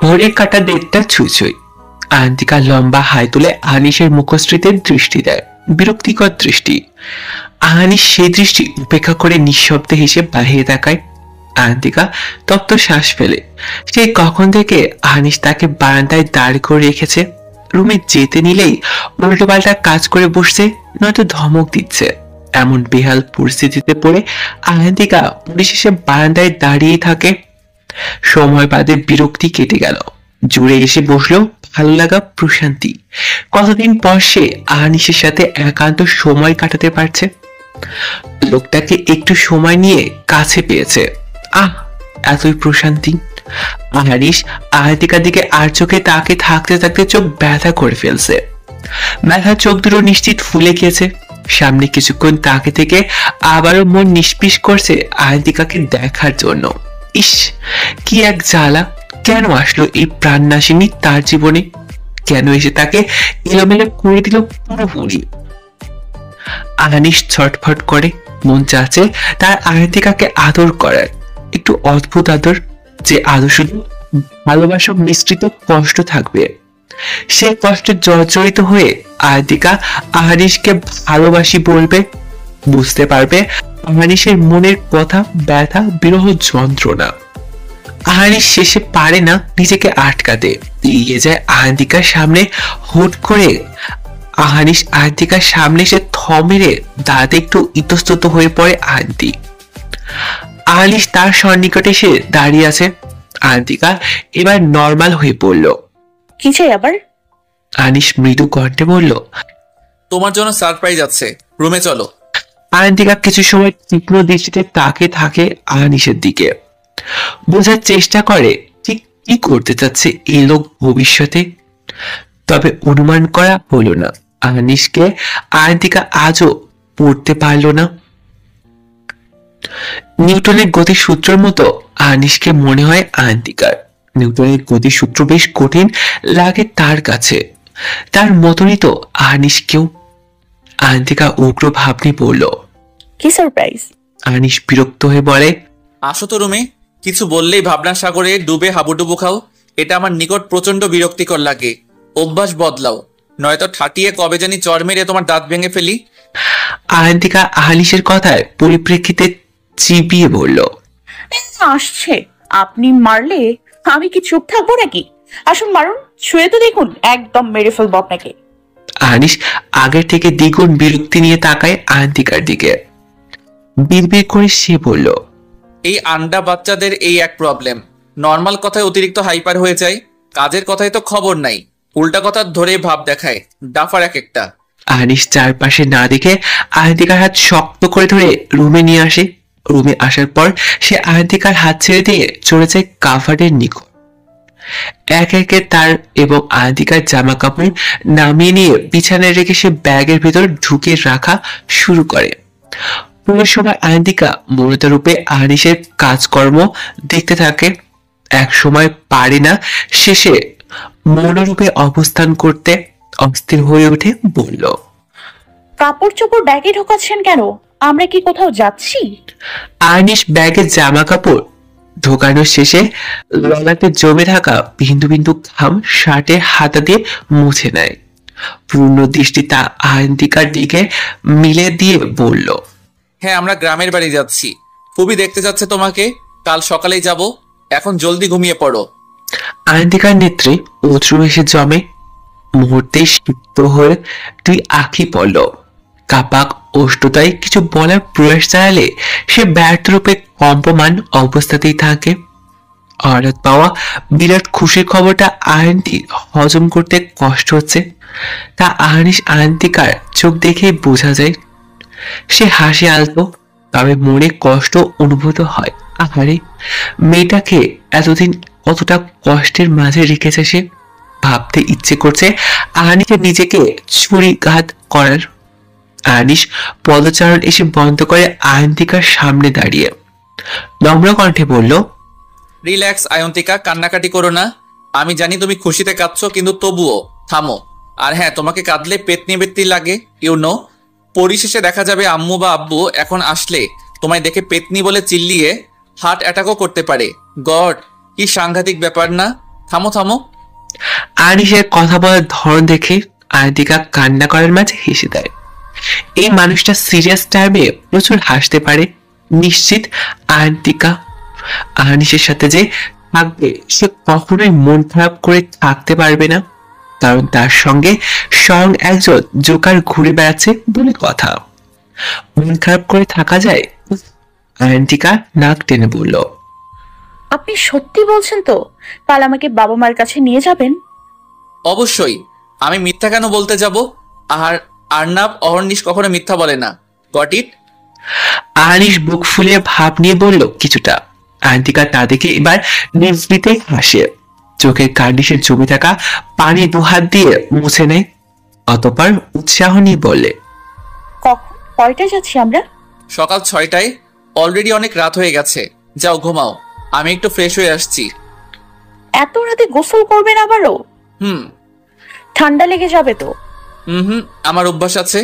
ঘড়ির কাঁটা 1:30 ছুঁই ছুঁই। আয়ন্তিকা লম্বা হাই তুলে আহানিশের মুখশ্রীতে দৃষ্টি দেয়, বিরক্তিকর দৃষ্টি। আহানিশ সেই দৃষ্টি উপেক্ষা করে নিঃশব্দে হেসে বাহিরে তাকায়। আয়ন্তিকা তপ্ত শ্বাস ফেলে। সে কখন থেকে আহানিশ তাকে বারান্দায় দাঁড় করে রেখেছে। রুমে যেতে নিলেই উল্টো পাল্টা কাজ করে বসছে, নয়তো ধমক দিচ্ছে। এমন বেহাল পরিস্থিতিতে পড়ে আয়ন্তিকা পরিশেষে বারান্দায় দাঁড়িয়ে থাকে। সময় বাদে বিরক্তি কেটে গেল, জুড়ে এসে বসলো ভালো লাগা, প্রশান্তি। কতদিন পর সে আহানিশের সাথে একান্ত সময় কাটাতে পারছে। লোকটাকে একটু সময় নিয়ে কাছে পেয়েছে। এতই প্রশান্তি। আহানিশ আয়ন্তিকার দিকে আর চোখে তাকে থাকতে থাকতে চোখ ব্যথা করে ফেলছে। ব্যথা চোখ দুটো নিশ্চিত ফুলে গিয়েছে। সামনে কিছুক্ষণ তাকে থেকে আবারও মন নিষ্পিস করছে আয়ন্তিকাকে দেখার জন্য। ইস, কি এক জ্বালা! কেন আসলো এই প্রাণনাশিনী তার জীবনে? কেন এসে তাকে এলোমেলো করে দিল পুরোপুরি? আহানিশ ছটফট করে, মন চাচ্ছে তার আয়ন্তিকাকে আদর করার। একটু অদ্ভুত আদর, যে আদর শুধু ভালোবাসা মিশ্রিত কষ্ট থাকবে। সে কষ্টে জর্জরিত হয়ে আয়ন্তিকা আহানিশকে ভালোবাসি বলবে, বুঝতে পারবে আহানিশের মনের কথা, ব্যথা, বিরহ, যন্ত্রণা। আহানিশ শেষে পারে না নিজেকে আটকাতে, এগিয়ে যায় আয়ন্তিকার সামনে। হুট করে আহানিশ আয়ন্তিকার সামনে সে থম মেরে দাঁড়াতে একটু ইতস্তত হয়ে পড়ে আয়ন্তি। আহানিশ তার সন্নিকটে এসে দাঁড়িয়ে আছে। আয়ন্তিকা এবার নর্মাল হয়ে পড়ল। কি চাই আবার? আনিশ মৃদু কণ্ঠে বলল, তোমার জন্য সারপ্রাইজ আছে, রুমে চলো। আয়ন্তিকা কিছু সময় তীক্ষ্ণ দৃষ্টিতে তাকে থাকে আহানিশের দিকে। বোঝার চেষ্টা করে ঠিক কি করতে চাচ্ছে এই লোক ভবিষ্যতে। তবে অনুমান করা হলো না। আহানিশকে আয়ন্তিকা আজও পড়তে পারল না। নিউটনের গতিসূত্রের মতো আহানিশকে মনে হয় আয়ন্তিকার। নিউটনের গতিসূত্র বেশ কঠিন লাগে তার কাছে। তার মতনই তো আহানিশকেও। আয়ন্তিকা উগ্র ভাব নিয়ে বলল, কি সারপ্রাইজ? আহানিশ বিরক্ত হয়ে বলে, আসো তো রুমে। কিছু বললেই ভাবনার সাগরে ডুবে হাবুডুবু খাও। এটা আমার নিকট প্রচন্ড বিরক্তিকর লাগে। অভ্যাস বদলাও, নয়তো ঠাটিয়ে কবে জানি চর মেরে তোমার দাঁত ভেঙে ফেলি। আয়ন্তিকা আহানিশের কথায় পরিপ্রেক্ষিতে চিবিয়ে বলল, আসছে, আপনি মারলে আমি কি চুপ থাকবো নাকি? আসুন মারুন, ছুঁয়ে তো দেখুন, একদম মেরে ফেলবো আপনাকে। আহানিশ আগের থেকে দ্বিগুণ বিরক্তি নিয়ে তাকায় আয়ন্তিকার দিকে। বিড়বিড় করে সে বলল, এই আন্ডা বাচ্চাদের এই এক প্রবলেম, নর্মাল কথায় অতিরিক্ত হাইপার হয়ে যায়, কাজের কথায় তো খবর নাই, উল্টা কথা ধরে ভাব দেখায়, ডাফার এক একটা। আহানিশ চারপাশে না দেখে আয়ন্তিকার হাত শক্ত করে ধরে রুমে নিয়ে আসে। রুমে আসার পর সে আয়ন্তিকার হাত ছেড়ে দিয়ে চলে যায় কাভার্ডের নিকট। এক একে তার এবং আয়ন্তিকার জামা কাপড় নামিয়ে নিয়ে বিছানায় রেখে সে ব্যাগের ভিতর ঢুকে রাখা শুরু করে। পুরো সময় আয়ন্তিকা মূলত রূপে আনিসের কাজকর্ম দেখতে থাকে। এক সময় পারে না, শেষে মনোরূপে অবস্থান করতে অস্থির হয়ে উঠে বলল, কাপড় চোপড় ব্যাগে ঢোকাচ্ছেন কেন? আমরা কি কোথাও যাচ্ছি? আনিস ব্যাগে জামা কাপড় ঢোকানোর শেষে ললাটে জমে থাকা বিন্দু বিন্দু ঘাম শার্টে হাতা দিয়ে মুছে নেয়। পূর্ণ দৃষ্টি তা আয়ন্তিকার দিকে মিলে দিয়ে বলল, হ্যাঁ, আমরা গ্রামের বাড়ি যাচ্ছি। খুবই দেখতে যাচ্ছে তোমাকে। কাল সকালেই যাব। এখন জলদি ঘুমিয়ে পড়ো। আয়ন্তিকার নেত্রে অশ্রু এসে জমে। মুহূর্তে সিক্ত হয়ে তুই আঁখি পড়ল। কাপাক অষ্টতায় কিছু বলার প্রয়াস চালালে সে ব্যর্থ রূপে কম্পমান অবস্থাতেই থাকে। হঠাৎ পাওয়া বিরাট খুশির খবরটা আয়ন্তির হজম করতে কষ্ট হচ্ছে, তা আনিস আয়ন্তিকার চোখ দেখেই বোঝা যায়। সে হাসি আলতো, তবে মনে কষ্ট অনুভূত হয়। আহারে, মেয়েটাকে এতদিন কতটা কষ্টের মাঝে রেখেছে সে। ভাবতে ইচ্ছে করছে আনিসের নিজেকে ছুরিঘাত করার। আনিস পদচারণ এসে বন্ধ করে আয়ন্তিকার সামনে দাঁড়িয়ে নম্র কণ্ঠে বলল, রিল্যাক্স আয়ন্তিকা, কান্নাকাটি করো না। আমি জানি তুমি খুশিতে কাঁদছো, কিন্তু তবুও থামো। আর হ্যাঁ, তোমাকে কাঁদলে পেতনি পেতনি লাগে, ইউনো। পরিশেষে দেখা যাবে আম্মু বা আব্বু এখন আসলে তোমায় দেখে পেতনি বলে চিল্লিয়ে হার্ট অ্যাটাকও করতে পারে। গড, কি সাংঘাতিক ব্যাপার না? থামো থামো। আনিসের কথা বলার ধরন দেখে আয়ন্তিকা কান্না করার মাঝে হেসে দেয়। এই মানুষটা সিরিয়াস টাইমে প্রচুর হাসতে পারে। নিশ্চিত আয়ন্তিকা আনিসের সাথে যে থাকবে সে কখনোই মন খারাপ করে থাকতে পারবে না, কারণ তার সঙ্গে স্বয়ং একজন জোকার ঘুরে বেড়াচ্ছে বলে কথা। মন খারাপ করে থাকা যায়? আয়ন্তিকা নাক টেনে বলল, আপনি সত্যি বলছেন তো? কাল আমাকে বাবা মার কাছে নিয়ে যাবেন? অবশ্যই। আমি মিথ্যা কেন বলতে যাব? আর আর্নাব অহর্নিশ কখনো মিথ্যা বলে না। Got it? আনিস বুক ফুলিয়ে ভাব নিয়ে বলল কিছুটা। আয়ন্তিকা তা দেখে এবার নিভৃতে হাসে। চোখের কার্নিশে জমে থাকা পানি দুহাত দিয়ে মুছে নেয়। অতঃপর উৎসাহ নিয়ে বলে, কখন, কয়টায় যাচ্ছি আমরা? সকাল 6টায়। অলরেডি অনেক রাত হয়ে গেছে। যাও ঘুমাও, আমি একটু ফ্রেশ হয়ে আসছি। এত রাতে গোসল করবেন আবারও? ঠান্ডা লেগে যাবে তো। আমার অভ্যাস আছে।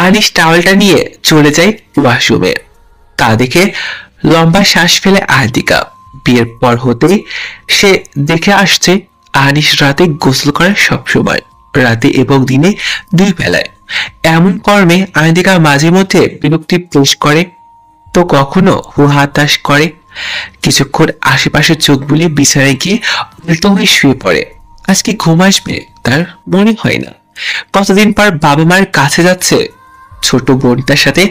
আনিস টাওয়েলটা নিয়ে চলে যায় ওয়াশরুমে। তা দেখে লম্বা শ্বাস ফেলে আয়ন্তিকা। বিয়ের পর হতেই সে দেখে আসছে আনিস রাতে গোসল করে সবসময়, রাতে এবং দিনে দুই বেলায়। এমন কর্মে আয়ন্তিকা মাঝে মধ্যে বিরক্তি পেশ করে, তো কখনো হুহাতাশ করে। কিছুক্ষণ আশেপাশে চোখ বুলিয়ে বিছানায় গিয়ে উল্টো হয়ে শুয়ে পড়ে। আজকে ঘুম আসবে তার মনে হয় না। কতদিন পর বাবা মায়ের কাছে যাচ্ছে, ছোট বোনটার সাথে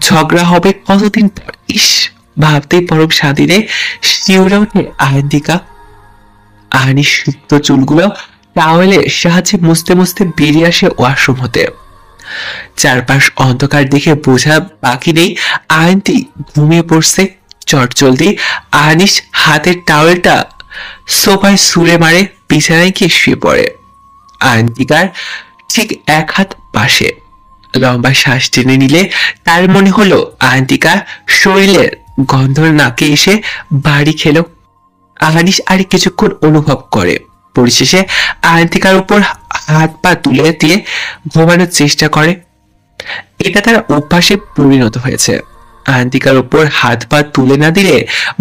ঝগড়া হবে কতদিন পর। ইস, ভাবতেই পরম শান্তিতে শিউরে ওঠে আয়ন্তিকা। আহানি সুপ্ত চুলগুলো টাওয়েলের সাহায্যে মুছতে মুছতে বেরিয়ে আসে ওয়াশরুম হতে। চারপাশ অন্ধকার দেখে বোঝা বাকি নেই আয়ন্তি ঘুমিয়ে পড়ছে। চটজলদি আনিস হাতের টাওয়েলটা সোফায় ছুঁড়ে মারে, বিছানায় গিয়ে শুয়ে পড়ে। আয়ন্তিকার ঠিক এক হাত পাশে। লম্বা শ্বাস টেনে নিলে তার মনে হলো আয়ন্তিকা শরীরের গন্ধ নাকে এসে বাড়ি খেলো। আনিস আর কিছুক্ষণ অনুভব করে, পরিশেষে আয়ন্তিকার উপর হাত পা তুলে দিয়ে ঘুমানোর চেষ্টা করে। এটা তার অভ্যাসে পরিণত হয়েছে। আয়ন্তিকার উপর হাত পা তুলে না দিলে,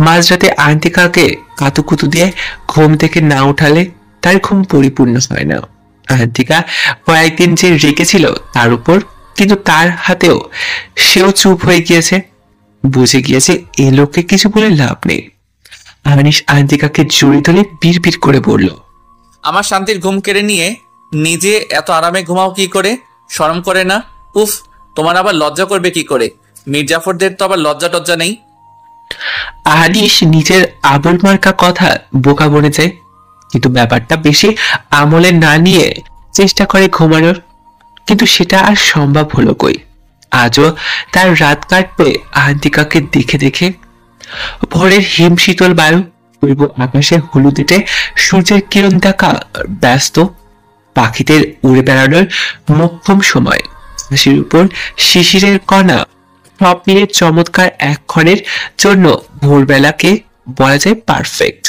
মাঝরাতে আয়ন্তিকাকে কাতুকুতু দিয়ে ঘুম থেকে না উঠালে তার ঘুম পরিপূর্ণ হয় না। আয়ন্তিকা কয়েকদিন যে রেখেছিল তার উপর, কিন্তু তার হাতেও সেও চুপ হয়ে গিয়েছে। বুঝে গিয়েছে এ লোককে কিছু বলে লাভ নেই। আনিস আয়ন্তিকাকে জড়িয়ে ধরে বিড়বিড় করে বলল, আমার শান্তির ঘুম কেড়ে নিয়ে নিজে এত আরামে ঘুমাও কি করে? শরম করে না? উফ, তোমার আবার লজ্জা করবে কি করে? মির্জাফরদের তো আবার লজ্জা টজ্জা নেই। আনিস নিজের আবল মার্কা কথা বোকা বনে যায়, কিন্তু ব্যাপারটা বেশি আমলে না নিয়ে চেষ্টা করে ঘুমানোর, কিন্তু সেটা আর সম্ভব হলো কই। আজও তার রাত কাটবে আয়ন্তিকাকে দেখে দেখে। ভোরের হিম শীতল বায়ু পূর্ব আকাশে হলুদেটে সূর্যের কিরণ দেখা ব্যস্ত, পাখিদের উড়ে বেড়ানোর মোক্ষম সময়, আকাশের উপর শিশিরের কণা, সব মিলে চমৎকার এক ক্ষণের জন্য ভোরবেলাকে বলা যায় পারফেক্ট।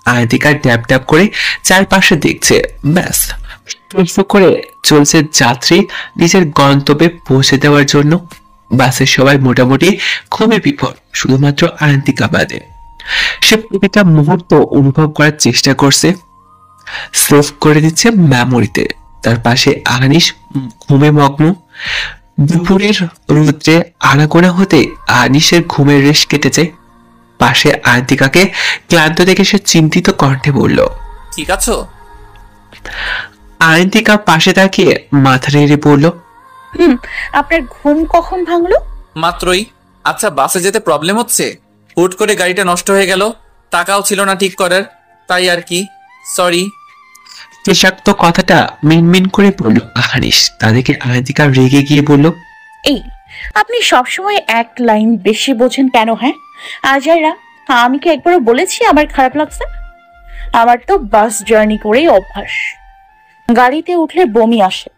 আয়ন্তিকা ড্যাব ড্যাব করে চারপাশে দেখছে, ব্যাস প্রশ্ন করে চলছে যাত্রী নিজের গন্তব্যে পৌঁছে দেওয়ার জন্য। বাসের সবাই মোটামুটি খুবই বিপদ, শুধুমাত্র আয়ন্তিকা বাদে। সে প্রতিটা মুহূর্ত অনুভব করার চেষ্টা করছে, সেভ করে দিচ্ছে মেমোরিতে। তার পাশে আনিস ঘুমে মগ্ন। দুপুরের রৌদ্রে আনাগোনা হতে আনিসের ঘুমের রেশ কেটেছে। পাশে আয়ন্তিকাকে ক্লান্ত দেখে সে চিন্তিত কণ্ঠে বলল, ঠিক আছো? আয়ন্তিকা পাশে তাকিয়ে মাথা নেড়ে বলল, আপনার ঘুম কখন ভাঙলো? মাত্রই। আচ্ছা, বাসে যেতে প্রবলেম হচ্ছে? হুট করে গাড়িটা নষ্ট হয়ে গেল, টাকাও ছিল না ঠিক করার, তাই আর কি। সরি। বিষাক্ত কথাটা মিনমিন করে বলল আনিস। তাদেরকে আয়ন্তিকা রেগে গিয়ে বলল, এই আপনি সবসময় এক লাইন বেশি বোঝেন কেন? হ্যাঁ আজাইরা, আমি কি একবারও বলেছি আমার খারাপ লাগছে? আমার তো বাস জার্নি করেই অভ্যাস, গাড়িতে উঠলে বমি আসে।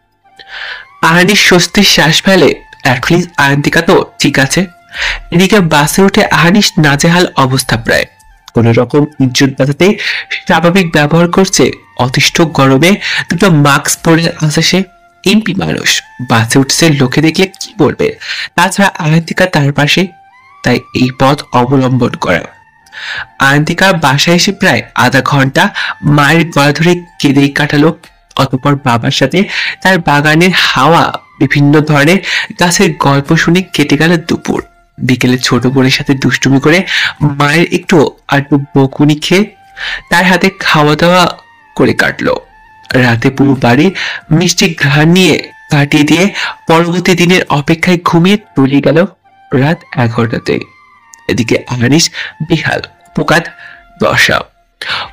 আনিস স্বস্তির শ্বাস ফেলে। অ্যাটলিস্ট আয়ন্তিকা তো ঠিক আছে। এদিকে বাসে উঠে আনিস নাজেহাল অবস্থা প্রায়। কোন রকম ইজ্জত বাঁচাতে স্বাভাবিক ব্যবহার করছে। অতিষ্ঠ গরমে দুটো মাস্ক পরে আছে সে। এমপি মানুষ, বাসে উঠছে, লোকে দেখলে কি বলবে? তাছাড়া আয়ন্তিকা তার পাশে, তাই এই পথ অবলম্বন করা। আয়ন্তিকা বাসায় এসে প্রায় আধা ঘন্টা মায়ের গলা ধরে কেঁদেই কাটালো। অতঃপর বাবার সাথে তার বাগানের হাওয়া, বিভিন্ন ধরনের গাছের গল্প শুনে কেটে গেল দুপুর। বিকেলে ছোট বোনের সাথে দুষ্টুমি করে মায়ের একটু আধটু বকুনি খেয়ে তার হাতে খাওয়া দাওয়া করে কাটলো। রাতে পুরো বাড়ি মিষ্টি ঘ্রাণ নিয়ে কাটিয়ে দিয়ে পরবর্তী দিনের অপেক্ষায় ঘুমিয়ে তলিয়ে গেল রাত 11টাতে। এদিকে আনিস বিহাল পোকাত দশা।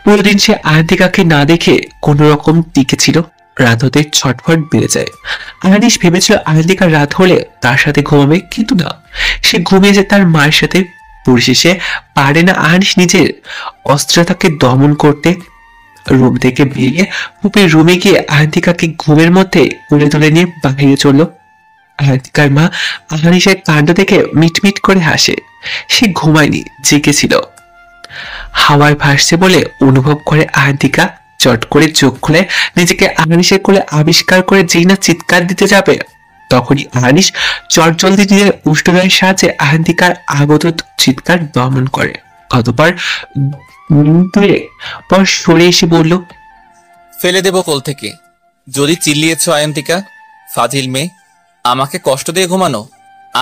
পুরো দিন সে আয়ন্তিকাকে না দেখে কোন রকম টিকে ছিল। রাত হতে ছটফট বেড়ে যায়। আনিস ভেবেছিল আয়ন্তিকা রাত হলে তার সাথে ঘুমাবে, কিন্তু না, সে ঘুমিয়ে যায় তার মায়ের সাথে। পরিশেষে পারে না আনিস নিজের অস্থিরতাকে দমন করতে। রুম থেকে বেরিয়ে পুপের রুমে গিয়ে আয়ন্তিকাকে ঘুমের মধ্যে কোলে তুলে নিয়ে বাইরে চলল। আয়ন্তিকার মা আনিসের কাণ্ড দেখে মিটমিট করে হাসে। সে ঘুমায়নি, জেগেছিল। হাওয়ায় ভাসছে বলে অনুভব করে আয়ন্তিকা। চট করে চোখ খুলে নিজেকে আনিসের কোলে আবিষ্কার করে যেই না চিৎকার দিতে যাবে, তখনই আনিস চটজলদি নিজের উষ্ণতার সাহায্যে আয়ন্তিকার আগত চিৎকার দমন করে। অতঃপর পর সরে এসে বলল, ফেলে দেব কোল থেকে। যদি চিল্লিয়েছ আয়ন্তিকা, ফাজিল মেয়ে, আমাকে কষ্ট দিয়ে ঘুমানো।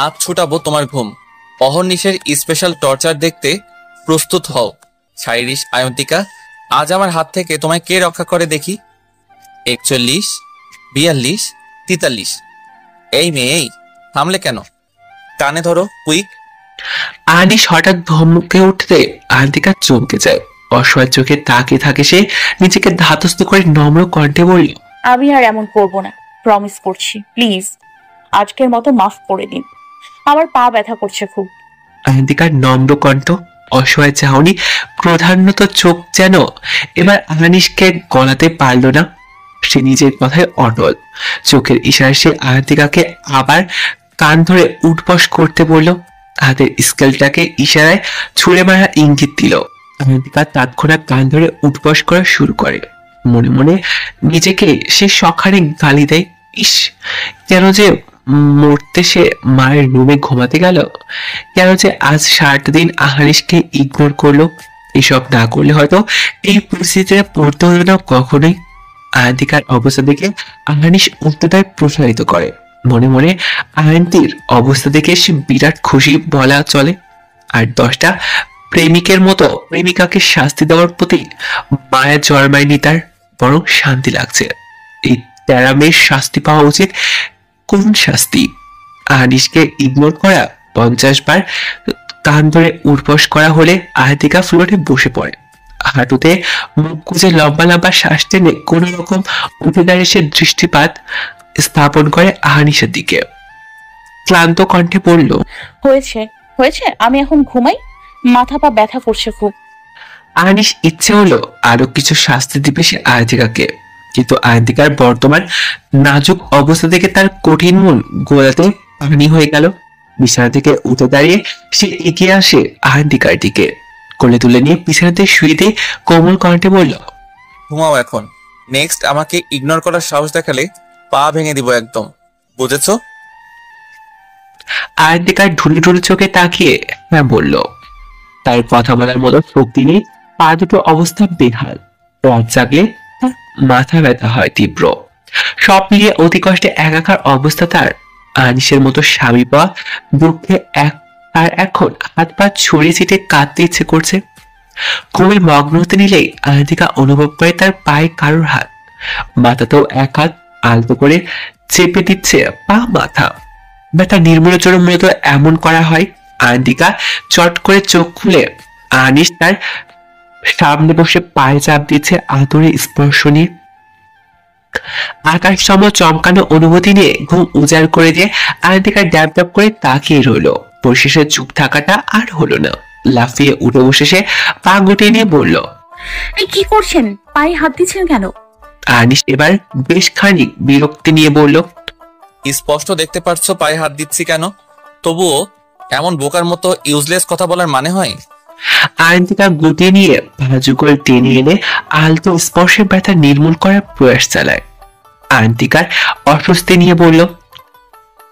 আজ ছুটাবো তোমার ঘুম। অহর্নিশের স্পেশাল টর্চার দেখতে প্রস্তুত হও। ছাইরিস আয়ন্তিকা, আজ আমার হাত থেকে তোমায় কে রক্ষা করে দেখি। 41, 42, 43। এই মেয়ে, এই থামলে কেন? টানে ধরো, কুইক। আনিস হঠাৎ ধমকে উঠতে আয়ন্তিকা চমকে যায়। অসহায় চোখে তাকিয়ে থাকে সে। নিজেকে ধাতস্থ করে নম্র কণ্ঠে বলল, আমি আর এমন করব না, প্রমিস করছি। প্লিজ আজকের মতো মাফ করে দিন, আমার পা ব্যথা করছে খুব। আয়ন্তিকার নম্র কণ্ঠ, অসহায় চাহনি, প্রধানত চোখ যেন এবার আনিসকে গলাতে পারল না। সে নিজের কথায় অটল। চোখের ইশারায় সে আয়ন্তিকাকে আবার কান ধরে উঠবস করতে বলল। হাতের স্কেলটাকে ইশারায় ছুঁড়ে মারা ইঙ্গিত দিল। আয়ন্তিকা তৎক্ষণাৎ কান ধরে উঠবস করা শুরু করে। মনে মনে নিজেকে সে সখানে গালি দেয়। ইস, কেন যে মরতে সে মায়ের রুমে ঘুমাতে গেল? কেন যে আজ সারাটা দিন আহারিসকে ইগনোর করলো? এসব না করলে হয়তো এই পরিস্থিতিতে পড়তে হতো না কখনোই। আয়ন্তিকার অবস্থা দেখে আহারিস উত্তরটায় প্রসারিত করে। মনে মনে আয়ন্তীর অবস্থা দেখে সে বিরাট খুশি বলা চলে। আর 10টা প্রেমিকের মতো প্রেমিকাকে শাস্তি দেওয়ার প্রতি মায়া জন্মায়নি তার, বরং শান্তি লাগছে। এই তেরামের শাস্তি পাওয়া উচিত। কোন শাস্তি? আনিসকে ইগনোর করা, 50 বার কান ধরে উঠবস করা হলে আয়ন্তিকা ফ্লোরে বসে পড়ে। হাঁটুতে মুখ গুজে লম্বা লম্বা শ্বাস টেনে কোন রকম উঠে দাঁড়িয়ে সে দৃষ্টিপাত স্থাপন করে আহানিসের দিকে। ক্লান্ত কণ্ঠে বলল, হয়েছে হয়েছে, আমি এখন ঘুমাই, মাথা পা ব্যথা করছে খুব। আনিস ইচ্ছে হলো আরো কিছু শাস্তি দিবে সে আয়ন্তিকাকে, কিন্তু আয়ন্তিকার বর্তমান নাজুক অবস্থা থেকে তার কঠিন মন গোলাতে পানি হয়ে গেল। বিছানা থেকে উঠে দাঁড়িয়ে সে এগিয়ে আসে আয়ন্তিকার দিকে, কোলে তুলে নিয়ে বিছানাতে শুয়ে দিয়ে কোমল কণ্ঠে বলল, ঘুমাও এখন। নেক্সট আমাকে ইগনোর করার সাহস দেখালে পা ভেঙে দিব একদম, বুঝেছো? আয়ন্তিকার ঢুলি ঢুলি চোখে তাকিয়ে হ্যাঁ বলল। তার কথা বলার মতো শক্তি নেই, পা দুটো অবস্থা বেহাল। রাত জাগলে তার মাথা ব্যথা হয় তীব্র। সব মিলিয়ে অতি কষ্টে একাকার অবস্থা তার। আনিসের মতো স্বামী পাওয়া দুঃখে আর এখন হাত পা ছড়িয়ে ছিটে কাঁদতে ইচ্ছে করছে। ঘুমে মগ্ন হতে নিলেই আয়ন্তিকা অনুভব করে তার পায়ে কারোর হাত, মাথাতেও এক হাত আলতো করে চেপে দিচ্ছে পা মাথা। ব্যথা নির্মূলের জন্য মূলত এমন করা হয়। আয়ন্তিকা চট করে চোখ খুলে আনিস তার সামনে বসে পায়ে চাপ দিচ্ছে আদরে স্পর্শ নিয়ে। আকাশ সম চমকানো অনুভূতি নিয়ে ঘুম উজাড় করে দিয়ে আয়ন্তিকা ড্যাব ড্যাব করে তাকিয়ে রইল। পরিশেষে চুপ থাকাটা আর হলো না, লাফিয়ে উঠে বসে সে পা গুটিয়ে নিয়ে বলল, এই কি করছেন? পায়ে হাত দিচ্ছেন কেন? আনিস এবার বেশ খানিক বিরক্তি নিয়ে বলল, স্পষ্ট দেখতে পারছো পায়ে হাত দিচ্ছি কেন? তবুও এমন বোকার মতো ইউজলেস কথা বলার মানে হয়? আয়ন্তিকা গুটিয়ে নিয়ে ভাজুগোল টেনে এনে আলতো স্পর্শের ব্যথা নির্মূল করার প্রয়াস চালায়। আয়ন্তিকার অস্বস্তি নিয়ে বলল,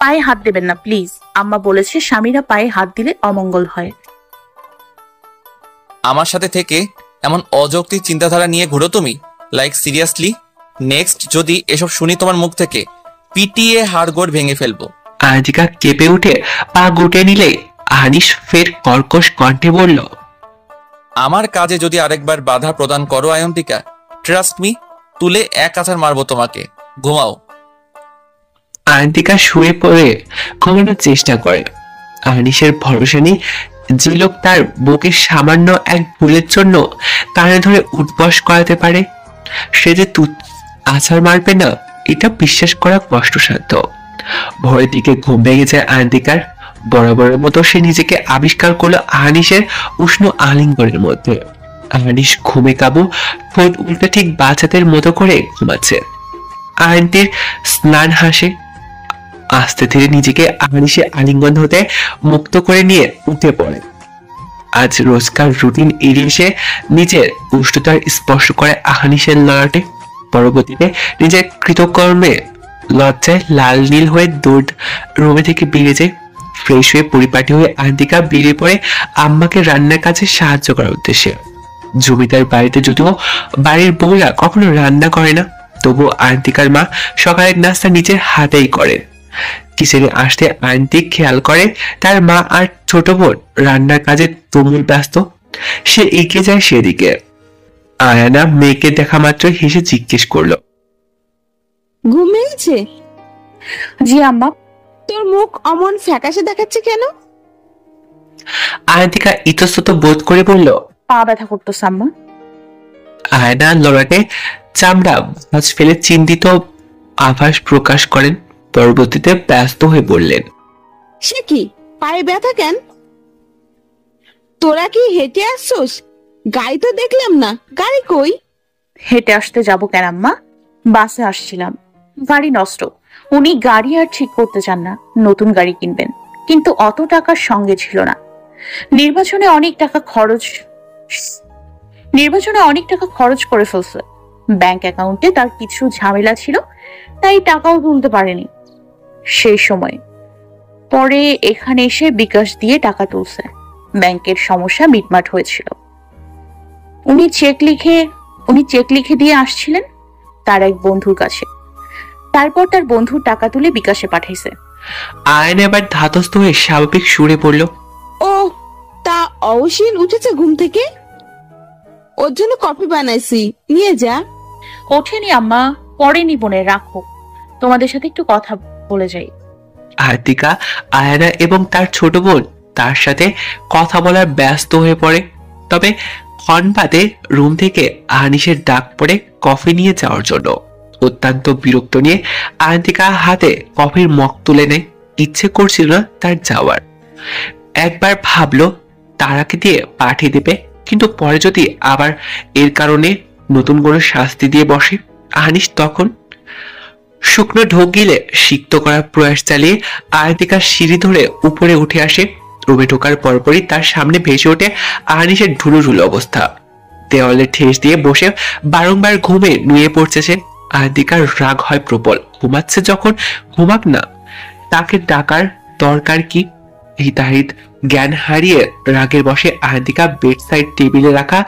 পায়ে হাত দেবেন না প্লিজ। আম্মা বলেছে স্বামীরা পায়ে হাত দিলে অমঙ্গল হয়। আমার সাথে থেকে এমন অযৌক্তিক চিন্তাধারা নিয়ে ঘুরো তুমি? Like seriously? নেক্সট যদি এসব শুনি তোমার মুখ থেকে, পিটিয়ে হাড়গোড় ভেঙে ফেলবো। আয়ন্তিকা কেঁপে উঠে পা গুটিয়ে নিলে আনিস ফের কর্কশ কণ্ঠে বলল, আমার কাজে যদি আরেকবার বাধা প্রদান করো আয়ন্তিকা, ট্রাস্ট মি, তুলে এক আছাড় মারবো তোমাকে। ঘুমাও। আয়ন্তিকা শুয়ে পড়ে ঘুমানোর চেষ্টা করে। আনিসের ভরসা নেই যে লোক তার বুকে সামান্য এক ভুলের জন্য কানে ধরে উঠবস করাতে পারে, সে যে আছাড় মারবে না এটা বিশ্বাস করা কষ্টসাধ্য। ভোরের দিকে ঘুম ভেঙে যায় আয়ন্তিকার। বরাবরের মতো সে নিজেকে আবিষ্কার করলো আনিসের উষ্ণ আলিঙ্গনের মধ্যে। আনিস ঘুমে কাবু, ঠোঁট উল্টে ঠিক বাচ্চাদের মতো করে ঘুমাচ্ছে। আয়ন্তীর স্নান হাসে। আস্তে ধীরে নিজেকে আনিসে আলিঙ্গন হতে মুক্ত করে নিয়ে উঠে পড়ে। আজ রোজকার রুটিন এড়িয়ে সে নিজের উষ্ণতার স্পর্শ করে আনিসের ললাটে। পরবর্তীতে নিজের কৃতকর্মে লজ্জায় লাল নীল হয়ে দৌড় রুমে থেকে বেরিয়ে যায়। ফ্রেশ হয়ে পরিপাটি হয়ে আয়ন্তিকা বেরিয়ে পড়ে আম্মাকে রান্নার কাজে সাহায্য করার উদ্দেশ্যে। জমিদার বাড়িতে যদিও বাড়ির বউরা কখনো রান্না করে না, তবু আয়ন্তিকার মা সকালের নাস্তা নিজের হাতেই করে। কিচেনে আসতে আয়ন্তিক খেয়াল করে তার মা আর ছোট বোন রান্নার কাজে তুমুল ব্যস্ত। সে এগিয়ে যায় সেদিকে। আয়ানা মেয়েকে দেখা মাত্র হেসে জিজ্ঞেস করলো, ঘুমিয়েছে? জি আম্মা। তোর মুখ অমন ফ্যাকাশে দেখাচ্ছে কেন? আয়ন্তিকা ইতস্তত বোধ করে বলল, পা ব্যথা করতেছে আম্মা। আয়না লড়াটে চামড়া ভাঁজ ফেলে চিন্তিত আভাস প্রকাশ করেন। পরবর্তীতে ব্যস্ত হয়ে বললেন, সে কি, পায়ে ব্যথা কেন? তোরা কি হেঁটে আসছোস? গাড়ি তো দেখলাম না, গাড়ি কই? হেঁটে আসতে যাব কেন আম্মা? বাসে আসছিলাম, গাড়ি নষ্ট। উনি গাড়ি আর ঠিক করতে চান না, নতুন গাড়ি কিনবেন, কিন্তু অত টাকার সঙ্গে ছিল না। নির্বাচনে অনেক টাকা খরচ করে ফেলছে। ব্যাংক অ্যাকাউন্টে তার কিছু ঝামেলা ছিল, তাই টাকাও তুলতে পারেনি সেই সময়। পরে এখানে এসে বিকাশ দিয়ে টাকা তুলছে। ব্যাংকের সমস্যা মিটমাট হয়েছিল। উনি চেক লিখে দিয়ে আসছিলেন তার এক বন্ধুর কাছে। তারপর তার বন্ধু টাকা তুলে বিকাশে পাঠাইছে। আয়না এবার ধাতস্থ হয়ে স্বাভাবিক সুরে বলল, ও, তা অবশ্যই উঠেছে ঘুম থেকে? ওর জন্য কফি বানাইছি, নিয়ে যা। ওঠেনি আম্মা, পরে নি বোনে, রাখো। তোমাদের সাথে একটু কথা বলে যাই। আয়ন্তিকা, আয়না এবং তার ছোট বোন তার সাথে কথা বলার ব্যস্ত হয়ে পড়ে। তবে ক্ষণ বাদে রুম থেকে আনিসের ডাক পড়ে কফি নিয়ে যাওয়ার জন্য। অত্যন্ত বিরক্ত নিয়ে আয়ন্তিকা হাতে কফির মগ তুলে নেয়। ইচ্ছে করছিল না তার যাওয়ার। একবার ভাবলো তারাকে দিয়ে পাঠিয়ে দেবে, কিন্তু পরে যদি আবার এর কারণে নতুন করে শাস্তি দিয়ে বসে আহানিশ তখন? শুকনো ঢোক গিলে সিক্ত করার প্রয়াস চালিয়ে আয়ন্তিকা সিঁড়ি ধরে উপরে উঠে আসে। রুমে ঢোকার পরপরই তার সামনে ভেসে ওঠে আহানিশের ঢুলু ঢুলু অবস্থা। দেওয়ালে ঠেস দিয়ে বসে বারংবার ঘুমে নুয়ে পড়ছে সে। আয়ন্তিকার রাগ হয় প্রবল। ঘুমাচ্ছে যখন ঘুমাক না, তাকে ডাকার দরকার কি? হিতাহিত জ্ঞান হারিয়ে রাগের বসে আয়ন্তিকা বেড সাইড টেবিলে রাখা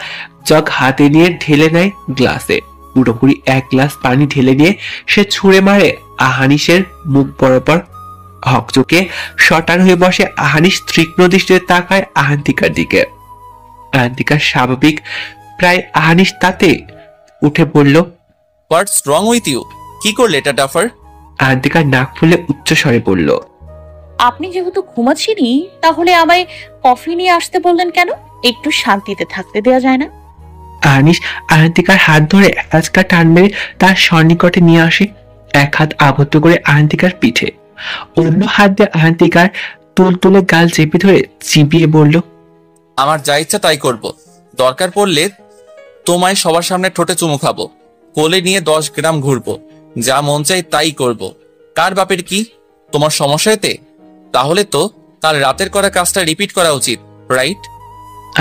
জগ হাতে নিয়ে ঢেলে নেয় গ্লাসে। পুরোপুরি 1 গ্লাস পানি ঢেলে নিয়ে সে ছুঁড়ে মারে আহানিশের মুখ বরাবর। হকচকে শটান হয়ে বসে আহানিশ তীক্ষ্ণ দৃষ্টিতে তাকায় আহান্তিকার দিকে। আহান্তিকার স্বাভাবিক প্রায় আহানিশ তাতে উঠে বলল, হোয়াটস রং উইথ ইউ? কি করলে এটা ডাফার? আহান্তিকার নাক ফুলে উচ্চ স্বরে বলল, আপনি যেহেতু ঘুমাচ্ছেনই, তাহলে আমায় কফি নিয়ে আসতে বললেন কেন? একটু শান্তিতে থাকতে দেওয়া যায় না? আহানিশ আহান্তিকার হাত ধরে আজকা টান মেরে তার সন্নিকটে নিয়ে আসে। এক হাত আবদ্ধ করে আহান্তিকার পিঠে, অন্য হাত দিয়ে আহান্তিকার তুলতুলে গাল চেপে ধরে চিবিয়ে বলল, আমার যা ইচ্ছা তাই করব। দরকার পড়লে তোমায় সবার সামনে ঠোঁটে চুমু খাবো, কোলে নিয়ে 10 গ্রাম ঘুরবো, যা মন চাই তাই করব। কার বাপের কি? তোমার সমস্যা এতে? তাহলে তো কাল রাতের করা কাজটা রিপিট করা উচিত, রাইট?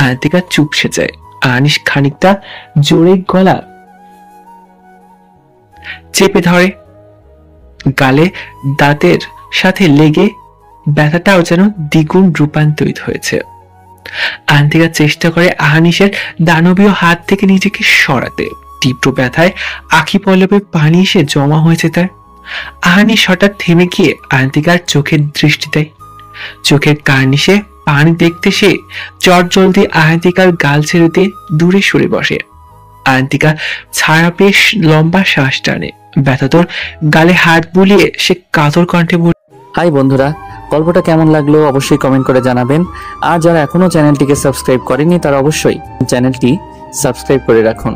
আহান্তিকা চুপসে যায়। আহানিশ খানিকটা জোরে গলা চেপে ধরে। গালে দাঁতের সাথে লেগে ব্যথাটাও যেন দ্বিগুণ রূপান্তরিত হয়েছে। আহান্তিকা চেষ্টা করে আহানিশের দানবীয় হাত থেকে নিজেকে সরাতে। তীব্র ব্যথায় আখি পল্লবে পানি এসে জমা হয়েছে তার। আহানিশ হঠাৎ থেমে গিয়ে আহান্তিকার চোখের দৃষ্টি দেয়। চোখের কার্নিশে পানি দেখতে সে চট জলদি আহান্তিকার গাল ছেড়ে দিয়ে দূরে সরে বসে। আহান্তিকা ছাড়া বেশ লম্বা শ্বাস টানে। ব্যথাতর গালে হাত বুলিয়ে সে কাতর কণ্ঠে বলে, হাই বন্ধুরা, গল্পটা কেমন লাগলো অবশ্যই কমেন্ট করে জানাবেন। আর যারা এখনো চ্যানেলটিকে সাবস্ক্রাইব করেনি তারা অবশ্যই চ্যানেলটি সাবস্ক্রাইব করে রাখুন।